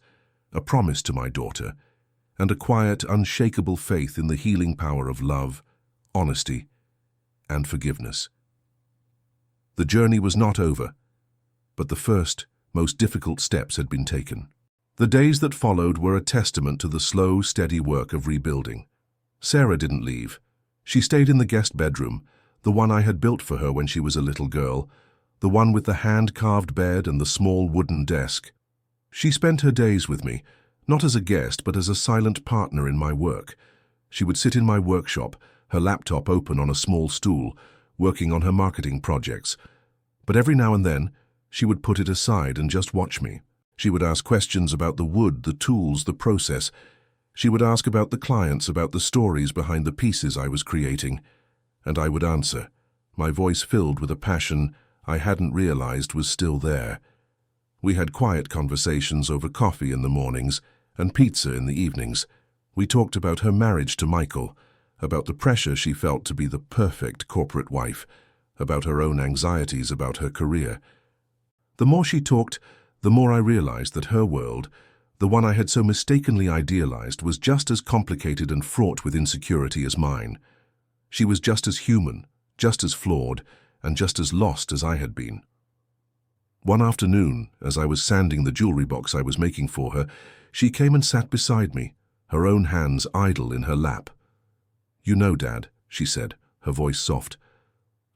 a promise to my daughter, and a quiet, unshakable faith in the healing power of love, honesty, and forgiveness. The journey was not over, but the first, most difficult steps had been taken. The days that followed were a testament to the slow, steady work of rebuilding. Sarah didn't leave. She stayed in the guest bedroom, the one I had built for her when she was a little girl, the one with the hand-carved bed and the small wooden desk. She spent her days with me, not as a guest but as a silent partner in my work. She would sit in my workshop, her laptop open on a small stool, working on her marketing projects. But every now and then, she would put it aside and just watch me. She would ask questions about the wood, the tools, the process. She would ask about the clients, about the stories behind the pieces I was creating. And I would answer, my voice filled with a passion I hadn't realized was still there. We had quiet conversations over coffee in the mornings and pizza in the evenings. We talked about her marriage to Michael, about the pressure she felt to be the perfect corporate wife, about her own anxieties about her career. The more she talked, the more I realized that her world, the one I had so mistakenly idealized, was just as complicated and fraught with insecurity as mine. She was just as human, just as flawed, and just as lost as I had been. One afternoon, as I was sanding the jewelry box I was making for her, she came and sat beside me, her own hands idle in her lap. "You know, Dad," she said, her voice soft,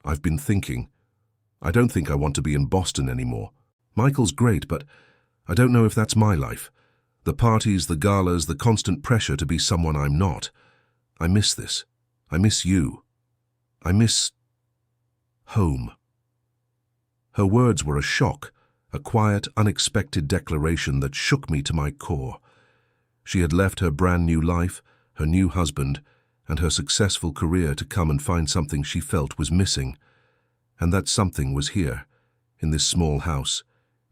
"I've been thinking. I don't think I want to be in Boston anymore. Michael's great, but I don't know if that's my life. The parties, the galas, the constant pressure to be someone I'm not. I miss this. I miss you. I miss home." Her words were a shock, a quiet, unexpected declaration that shook me to my core. She had left her brand new life, her new husband, and her successful career to come and find something she felt was missing. And that something was here, in this small house,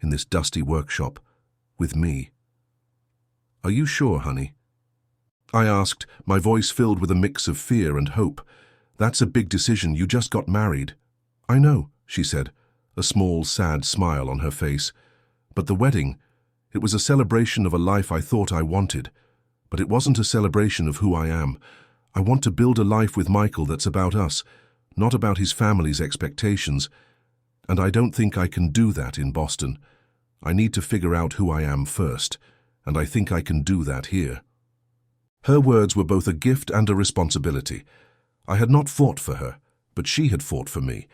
in this dusty workshop, with me. "Are you sure, honey?" I asked, my voice filled with a mix of fear and hope. "That's a big decision. You just got married." "I know," she said, a small, sad smile on her face. "But the wedding, it was a celebration of a life I thought I wanted. But it wasn't a celebration of who I am. I want to build a life with Michael that's about us, not about his family's expectations. And I don't think I can do that in Boston. I need to figure out who I am first, and I think I can do that here." Her words were both a gift and a responsibility. I had not fought for her, but she had fought for me.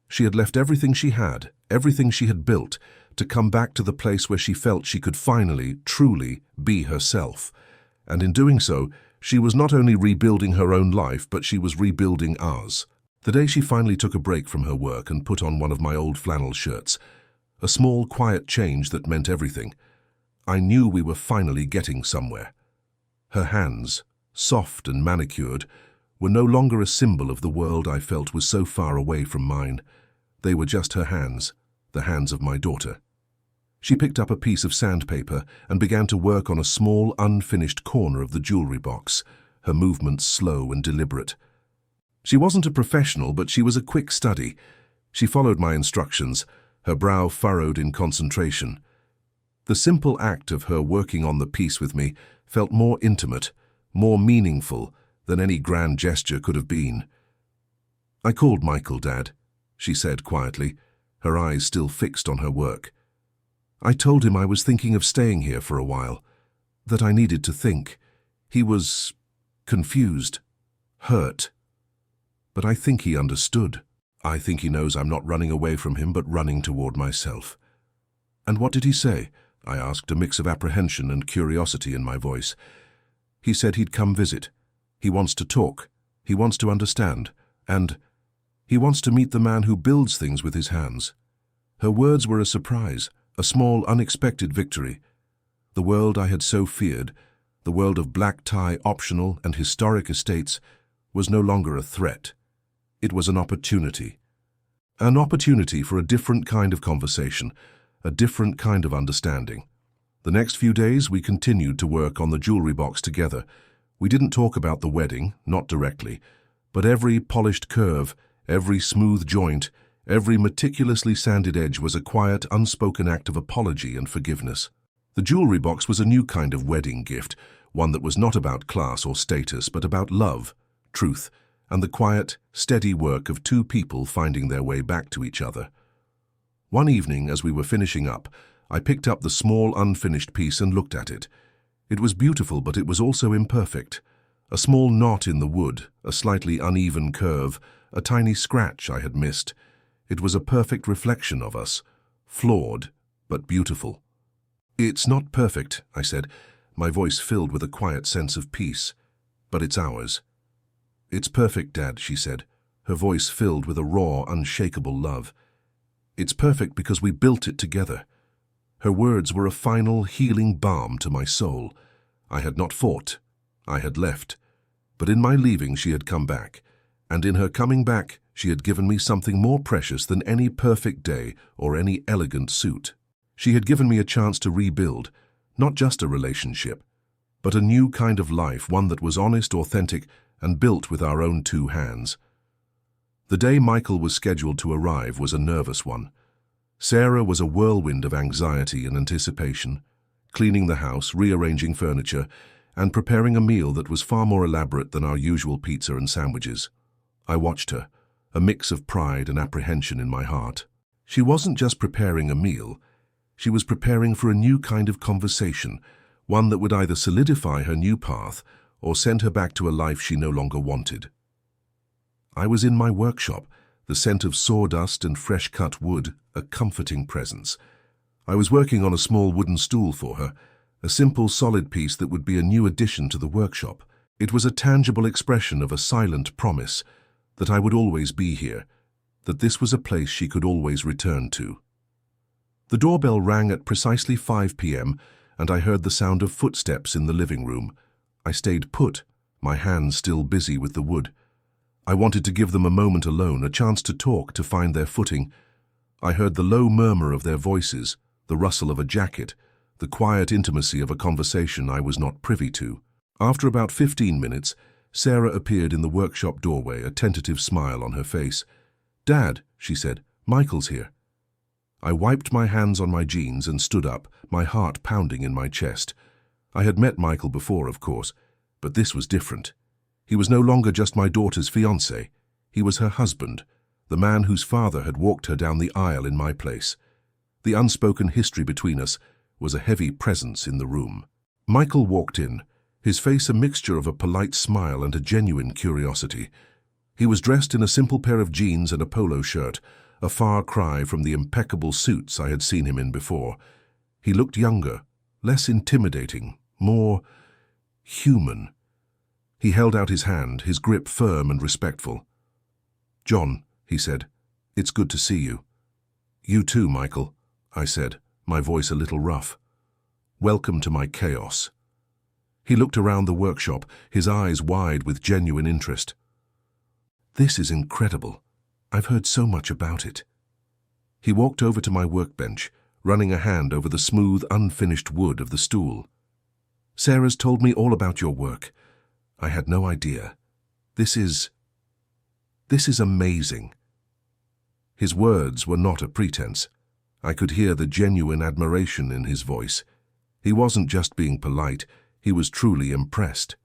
She had left everything she had, everything she had built, to come back to the place where she felt she could finally, truly, be herself. And in doing so, she was not only rebuilding her own life, but she was rebuilding ours. The day she finally took a break from her work and put on one of my old flannel shirts, a small, quiet change that meant everything, I knew we were finally getting somewhere. Her hands, soft and manicured, were no longer a symbol of the world I felt was so far away from mine. They were just her hands, the hands of my daughter. She picked up a piece of sandpaper and began to work on a small, unfinished corner of the jewelry box, her movements slow and deliberate. She wasn't a professional, but she was a quick study. She followed my instructions, her brow furrowed in concentration. The simple act of her working on the piece with me felt more intimate, more meaningful than any grand gesture could have been. "I called Michael, Dad," she said quietly, her eyes still fixed on her work. "I told him I was thinking of staying here for a while, that I needed to think. He was confused, hurt. But I think he understood. I think he knows I'm not running away from him, but running toward myself." "And what did he say?" I asked, a mix of apprehension and curiosity in my voice. "He said he'd come visit. He wants to talk. He wants to understand. And he wants to meet the man who builds things with his hands." Her words were a surprise, a small, unexpected victory. The world I had so feared, the world of black tie, optional, and historic estates, was no longer a threat. It was an opportunity. An opportunity for a different kind of conversation, a different kind of understanding. The next few days we continued to work on the jewelry box together. We didn't talk about the wedding, not directly, but every polished curve, every smooth joint, every meticulously sanded edge was a quiet, unspoken act of apology and forgiveness. The jewelry box was a new kind of wedding gift, one that was not about class or status, but about love, truth, and the quiet, steady work of two people finding their way back to each other. One evening, as we were finishing up, I picked up the small, unfinished piece and looked at it. It was beautiful, but it was also imperfect. A small knot in the wood, a slightly uneven curve, a tiny scratch I had missed. It was a perfect reflection of us, flawed, but beautiful. "It's not perfect," I said, my voice filled with a quiet sense of peace, "but it's ours." "It's perfect, Dad," she said, her voice filled with a raw, unshakable love. "It's perfect because we built it together." Her words were a final, healing balm to my soul. I had not fought. I had left. But in my leaving she had come back, and in her coming back she had given me something more precious than any perfect day or any elegant suit. She had given me a chance to rebuild, not just a relationship, but a new kind of life, one that was honest, authentic, and built with our own two hands. The day Michael was scheduled to arrive was a nervous one. Sarah was a whirlwind of anxiety and anticipation, cleaning the house, rearranging furniture, and preparing a meal that was far more elaborate than our usual pizza and sandwiches. I watched her, a mix of pride and apprehension in my heart. She wasn't just preparing a meal, she was preparing for a new kind of conversation, one that would either solidify her new path or send her back to a life she no longer wanted. I was in my workshop, the scent of sawdust and fresh-cut wood a comforting presence. I was working on a small wooden stool for her, a simple, solid piece that would be a new addition to the workshop. It was a tangible expression of a silent promise that I would always be here, that this was a place she could always return to. The doorbell rang at precisely 5 p.m., and I heard the sound of footsteps in the living room. I stayed put, my hands still busy with the wood. I wanted to give them a moment alone, a chance to talk, to find their footing. I heard the low murmur of their voices, the rustle of a jacket, the quiet intimacy of a conversation I was not privy to. After about 15 minutes, Sarah appeared in the workshop doorway, a tentative smile on her face. "Dad," she said, "Michael's here." I wiped my hands on my jeans and stood up, my heart pounding in my chest. I had met Michael before, of course, but this was different. He was no longer just my daughter's fiancé. He was her husband, the man whose father had walked her down the aisle in my place. The unspoken history between us was a heavy presence in the room. Michael walked in, his face a mixture of a polite smile and a genuine curiosity. He was dressed in a simple pair of jeans and a polo shirt, a far cry from the impeccable suits I had seen him in before. He looked younger, less intimidating, more human. He held out his hand, his grip firm and respectful. "John," he said, "it's good to see you." "You too, Michael," I said, my voice a little rough. "Welcome to my chaos." He looked around the workshop, his eyes wide with genuine interest. "This is incredible. I've heard so much about it." He walked over to my workbench, running a hand over the smooth, unfinished wood of the stool. "Sarah's told me all about your work. I had no idea. This is amazing." His words were not a pretense. I could hear the genuine admiration in his voice. He wasn't just being polite, he was truly impressed.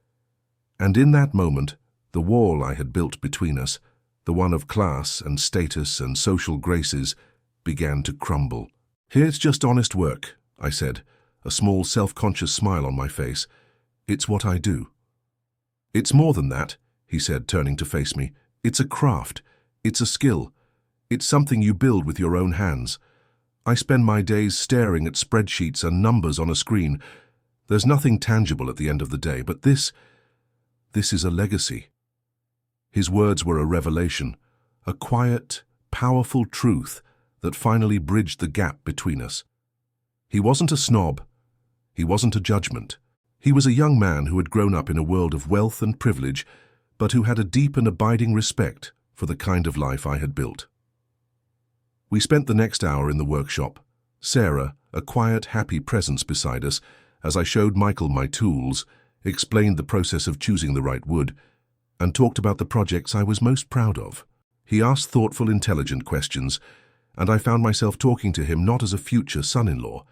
And in that moment, the wall I had built between us, the one of class and status and social graces, began to crumble. "Here's just honest work," I said, a small self-conscious smile on my face. "It's what I do." "It's more than that," he said, turning to face me. "It's a craft. It's a skill. It's something you build with your own hands. I spend my days staring at spreadsheets and numbers on a screen. There's nothing tangible at the end of the day, but this is a legacy." His words were a revelation, a quiet, powerful truth that finally bridged the gap between us. He wasn't a snob. He wasn't a judgment. He was a young man who had grown up in a world of wealth and privilege, but who had a deep and abiding respect for the kind of life I had built. We spent the next hour in the workshop, Sarah, a quiet, happy presence beside us, as I showed Michael my tools, explained the process of choosing the right wood, and talked about the projects I was most proud of. He asked thoughtful, intelligent questions, and I found myself talking to him not as a future son-in-law,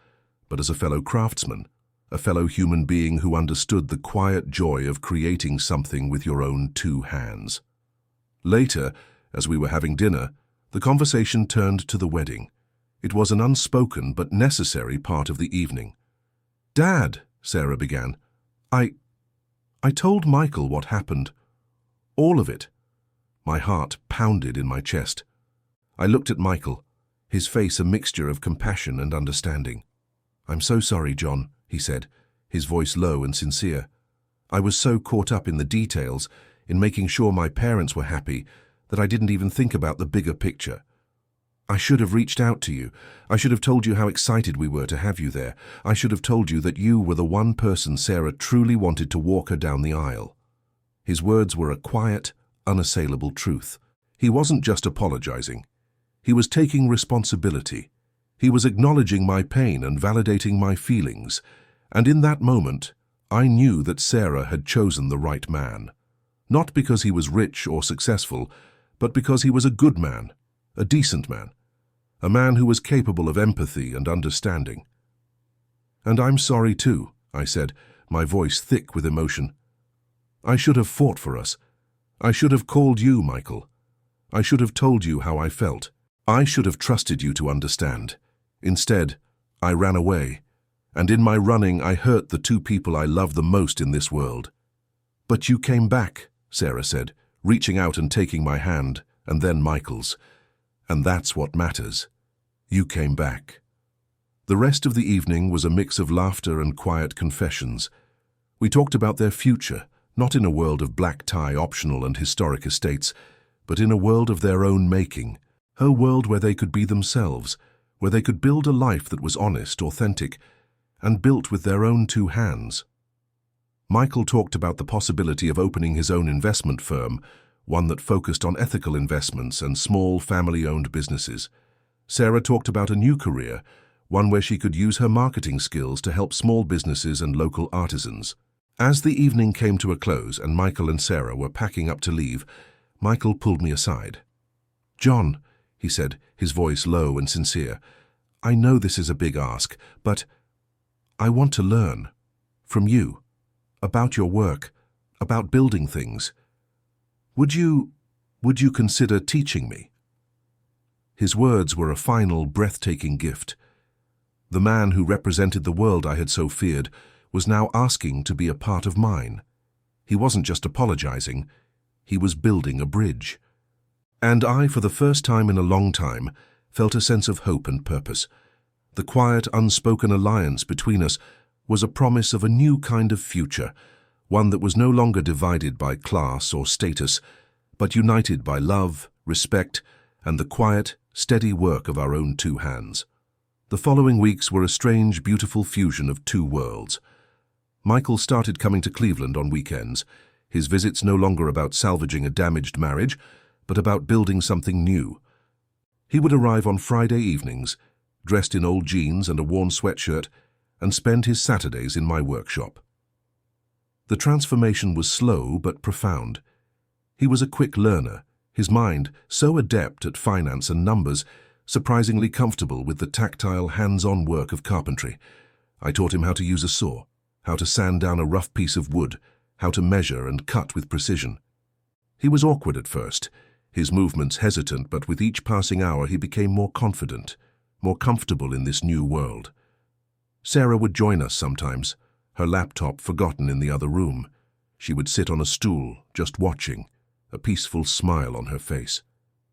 but as a fellow craftsman, a fellow human being who understood the quiet joy of creating something with your own two hands. Later, as we were having dinner, the conversation turned to the wedding. It was an unspoken but necessary part of the evening. "Dad," Sarah began, I told Michael what happened. All of it." My heart pounded in my chest. I looked at Michael, his face a mixture of compassion and understanding. "I'm so sorry, John," he said, his voice low and sincere. "I was so caught up in the details, in making sure my parents were happy, that I didn't even think about the bigger picture. I should have reached out to you. I should have told you how excited we were to have you there. I should have told you that you were the one person Sarah truly wanted to walk her down the aisle." His words were a quiet, unassailable truth. He wasn't just apologizing. He was taking responsibility. He was acknowledging my pain and validating my feelings. And in that moment, I knew that Sarah had chosen the right man. Not because he was rich or successful, but because he was a good man, a decent man, a man who was capable of empathy and understanding. "And I'm sorry too," I said, my voice thick with emotion. "I should have fought for us. I should have called you, Michael. I should have told you how I felt. I should have trusted you to understand. Instead, I ran away, and in my running I hurt the two people I love the most in this world. But you came back, Sarah said, reaching out and taking my hand, and then Michael's. And that's what matters. You came back. The rest of the evening was a mix of laughter and quiet confessions. We talked about their future, not in a world of black tie, optional and historic estates, but in a world of their own making, a world where they could be themselves, where they could build a life that was honest, authentic, and built with their own two hands. Michael talked about the possibility of opening his own investment firm, one that focused on ethical investments and small family-owned businesses. Sarah talked about a new career, one where she could use her marketing skills to help small businesses and local artisans. As the evening came to a close and Michael and Sarah were packing up to leave, Michael pulled me aside. "John," he said, his voice low and sincere, "I know this is a big ask, but I want to learn from you about your work, about building things. Would you consider teaching me?" His words were a final, breathtaking gift. The man who represented the world I had so feared was now asking to be a part of mine. He wasn't just apologizing, he was building a bridge. And I, for the first time in a long time, felt a sense of hope and purpose. The quiet, unspoken alliance between us was a promise of a new kind of future, one that was no longer divided by class or status, but united by love, respect, and the quiet, steady work of our own two hands. The following weeks were a strange, beautiful fusion of two worlds. Michael started coming to Cleveland on weekends, his visits no longer about salvaging a damaged marriage, but about building something new. He would arrive on Friday evenings, dressed in old jeans and a worn sweatshirt, and spend his Saturdays in my workshop. The transformation was slow but profound. He was a quick learner, his mind so adept at finance and numbers, surprisingly comfortable with the tactile, hands-on work of carpentry. I taught him how to use a saw, how to sand down a rough piece of wood, how to measure and cut with precision. He was awkward at first, his movements hesitant, but with each passing hour he became more confident, more comfortable in this new world. Sarah would join us sometimes, her laptop forgotten in the other room. She would sit on a stool, just watching, a peaceful smile on her face.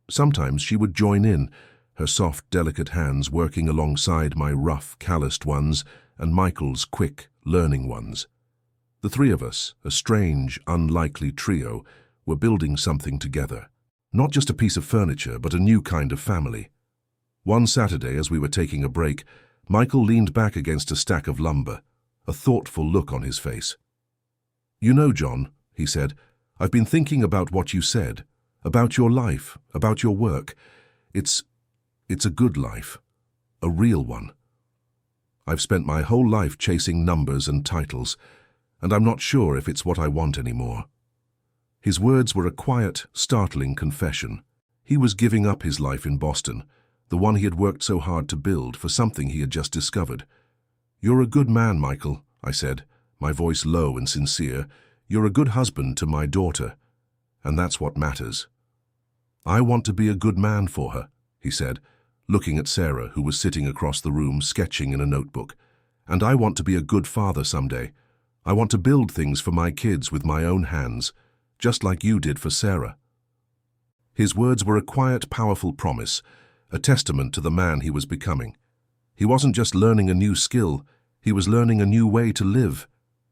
Sometimes she would join in, her soft, delicate hands working alongside my rough, calloused ones and Michael's quick, learning ones. The three of us, a strange, unlikely trio, were building something together. Not just a piece of furniture, but a new kind of family. One Saturday, as we were taking a break, Michael leaned back against a stack of lumber, a thoughtful look on his face. "You know, John," he said, "I've been thinking about what you said, about your life, about your work. It's a good life, a real one. I've spent my whole life chasing numbers and titles, and I'm not sure if it's what I want anymore." His words were a quiet, startling confession. He was giving up his life in Boston, the one he had worked so hard to build, for something he had just discovered. "You're a good man, Michael," I said, my voice low and sincere. "You're a good husband to my daughter, and that's what matters." "I want to be a good man for her," he said, looking at Sarah, who was sitting across the room sketching in a notebook. "And I want to be a good father someday. I want to build things for my kids with my own hands, just like you did for Sarah." His words were a quiet, powerful promise, a testament to the man he was becoming. He wasn't just learning a new skill, he was learning a new way to live.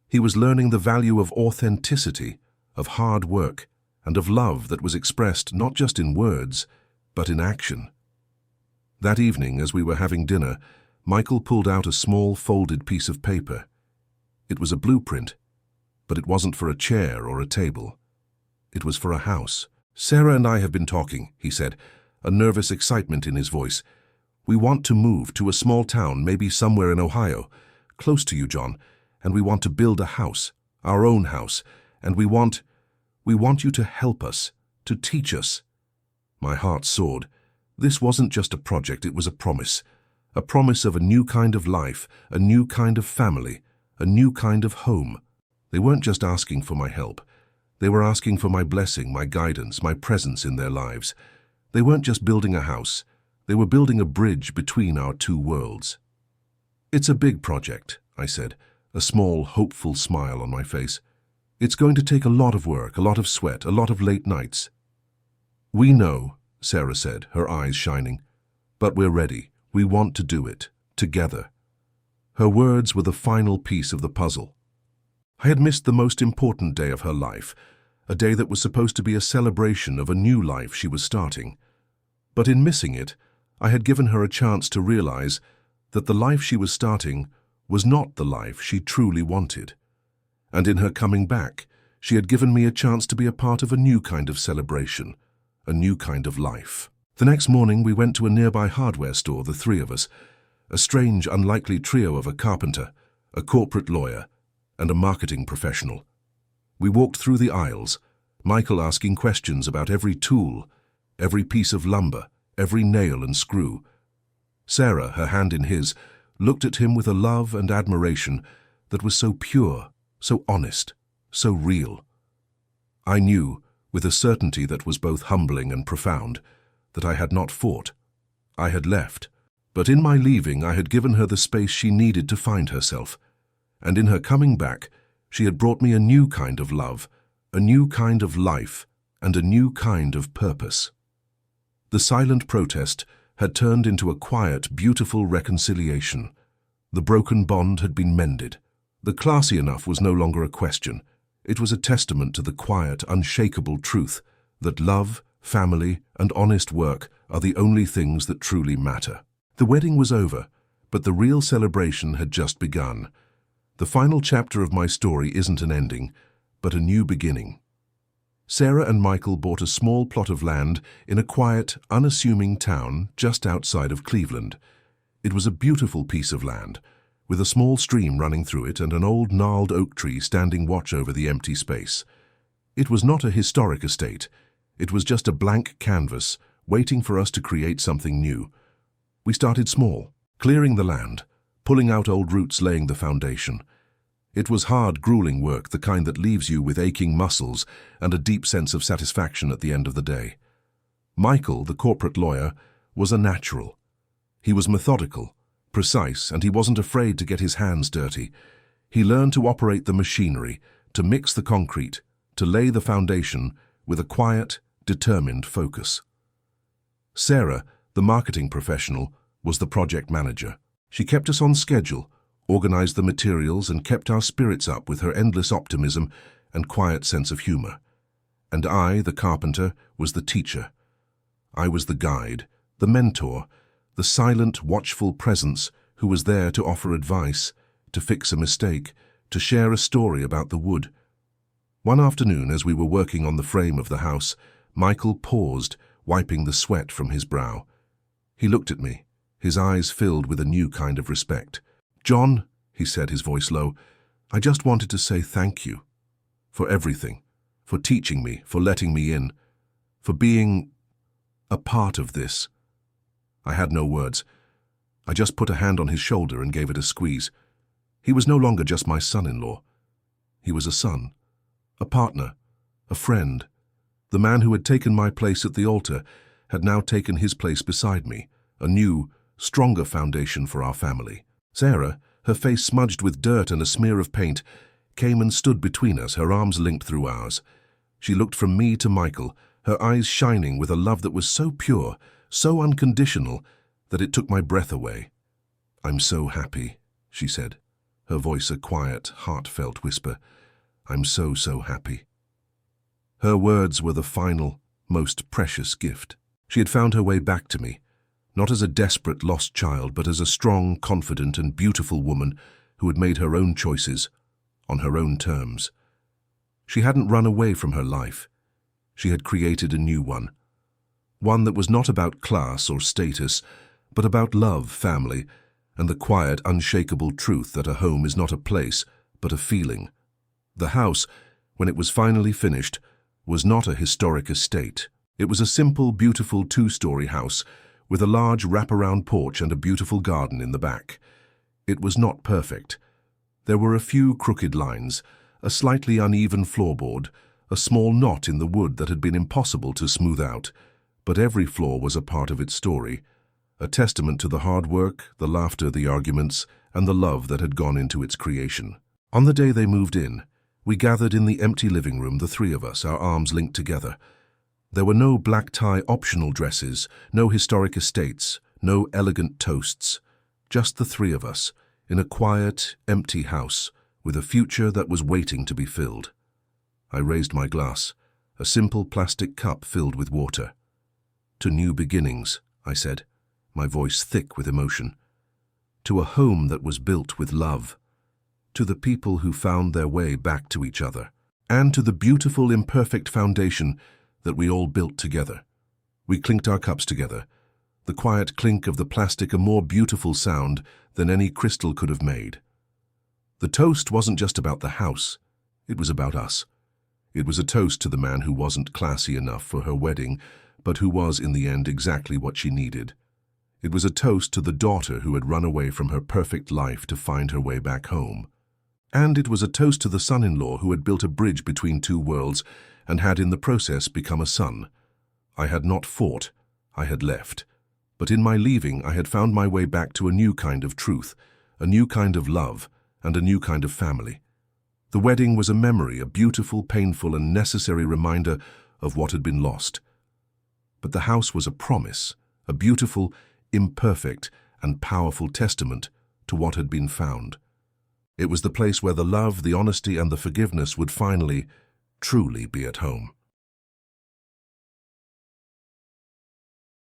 He was learning the value of authenticity, of hard work, and of love that was expressed not just in words, but in action. That evening, as we were having dinner, Michael pulled out a small, folded piece of paper. It was a blueprint, but it wasn't for a chair or a table. It was for a house. "Sarah and I have been talking," he said, a nervous excitement in his voice. "We want to move to a small town, maybe somewhere in Ohio, close to you, John, and we want to build a house, our own house, and we want you to help us, to teach us." My heart soared. This wasn't just a project, it was a promise of a new kind of life, a new kind of family, a new kind of home. They weren't just asking for my help. They were asking for my blessing, my guidance, my presence in their lives. They weren't just building a house. They were building a bridge between our two worlds. "It's a big project," I said, a small, hopeful smile on my face. "It's going to take a lot of work, a lot of sweat, a lot of late nights." "We know," Sarah said, her eyes shining. "But we're ready. We want to do it. Together." Her words were the final piece of the puzzle. I had missed the most important day of her life, a day that was supposed to be a celebration of a new life she was starting. But in missing it, I had given her a chance to realize that the life she was starting was not the life she truly wanted. And in her coming back, she had given me a chance to be a part of a new kind of celebration, a new kind of life. The next morning, we went to a nearby hardware store, the three of us, a strange, unlikely trio of a carpenter, a corporate lawyer, and a marketing professional. We walked through the aisles, Michael asking questions about every tool, every piece of lumber, every nail and screw. Sarah, her hand in his, looked at him with a love and admiration that was so pure, so honest, so real. I knew, with a certainty that was both humbling and profound, that I had not fought. I had left. But in my leaving, I had given her the space she needed to find herself. And in her coming back, she had brought me a new kind of love, a new kind of life, and a new kind of purpose. The silent protest had turned into a quiet, beautiful reconciliation. The broken bond had been mended. The classy enough was no longer a question. It was a testament to the quiet, unshakable truth that love, family, and honest work are the only things that truly matter. The wedding was over, but the real celebration had just begun. The final chapter of my story isn't an ending, but a new beginning. Sarah and Michael bought a small plot of land in a quiet, unassuming town just outside of Cleveland. It was a beautiful piece of land, with a small stream running through it and an old gnarled oak tree standing watch over the empty space. It was not a historic estate. It was just a blank canvas, waiting for us to create something new. We started small, clearing the land, pulling out old roots, laying the foundation. It was hard, grueling work, the kind that leaves you with aching muscles and a deep sense of satisfaction at the end of the day. Michael, the corporate lawyer, was a natural. He was methodical, precise, and he wasn't afraid to get his hands dirty. He learned to operate the machinery, to mix the concrete, to lay the foundation with a quiet, determined focus. Sarah, the marketing professional, was the project manager. She kept us on schedule, organized the materials, and kept our spirits up with her endless optimism and quiet sense of humor. And I, the carpenter, was the teacher. I was the guide, the mentor, the silent, watchful presence who was there to offer advice, to fix a mistake, to share a story about the wood. One afternoon, as we were working on the frame of the house, Michael paused, wiping the sweat from his brow. He looked at me, his eyes filled with a new kind of respect. "John," he said, his voice low, "I just wanted to say thank you. For everything. For teaching me, for letting me in. For being a part of this." I had no words. I just put a hand on his shoulder and gave it a squeeze. He was no longer just my son-in-law. He was a son, a partner, a friend. The man who had taken my place at the altar had now taken his place beside me, a new, stronger foundation for our family. Sarah, her face smudged with dirt and a smear of paint, came and stood between us, her arms linked through ours. She looked from me to Michael, her eyes shining with a love that was so pure, so unconditional, that it took my breath away. "I'm so happy," she said, her voice a quiet, heartfelt whisper. "I'm so, so happy." Her words were the final, most precious gift. She had found her way back to me, not as a desperate, lost child, but as a strong, confident, and beautiful woman who had made her own choices, on her own terms. She hadn't run away from her life. She had created a new one that was not about class or status, but about love, family, and the quiet, unshakable truth that a home is not a place, but a feeling. The house, when it was finally finished, was not a historic estate. It was a simple, beautiful two-story house with a large wraparound porch and a beautiful garden in the back. It was not perfect. There were a few crooked lines, a slightly uneven floorboard, a small knot in the wood that had been impossible to smooth out, but every flaw was a part of its story, a testament to the hard work, the laughter, the arguments, and the love that had gone into its creation. On the day they moved in, we gathered in the empty living room, the three of us, our arms linked together. There were no black tie optional dresses, no historic estates, no elegant toasts. Just the three of us, in a quiet, empty house, with a future that was waiting to be filled. I raised my glass, a simple plastic cup filled with water. To new beginnings, I said, my voice thick with emotion. To a home that was built with love. To the people who found their way back to each other. And to the beautiful, imperfect foundation that we all built together. We clinked our cups together, the quiet clink of the plastic a more beautiful sound than any crystal could have made. The toast wasn't just about the house, it was about us. It was a toast to the man who wasn't classy enough for her wedding, but who was in the end exactly what she needed. It was a toast to the daughter who had run away from her perfect life to find her way back home. And it was a toast to the son-in-law who had built a bridge between two worlds and had in the process become a son. I had not fought, I had left. But in my leaving, I had found my way back to a new kind of truth, a new kind of love, and a new kind of family. The wedding was a memory, a beautiful, painful, and necessary reminder of what had been lost. But the house was a promise, a beautiful, imperfect, and powerful testament to what had been found. It was the place where the love, the honesty, and the forgiveness would finally, truly be at home.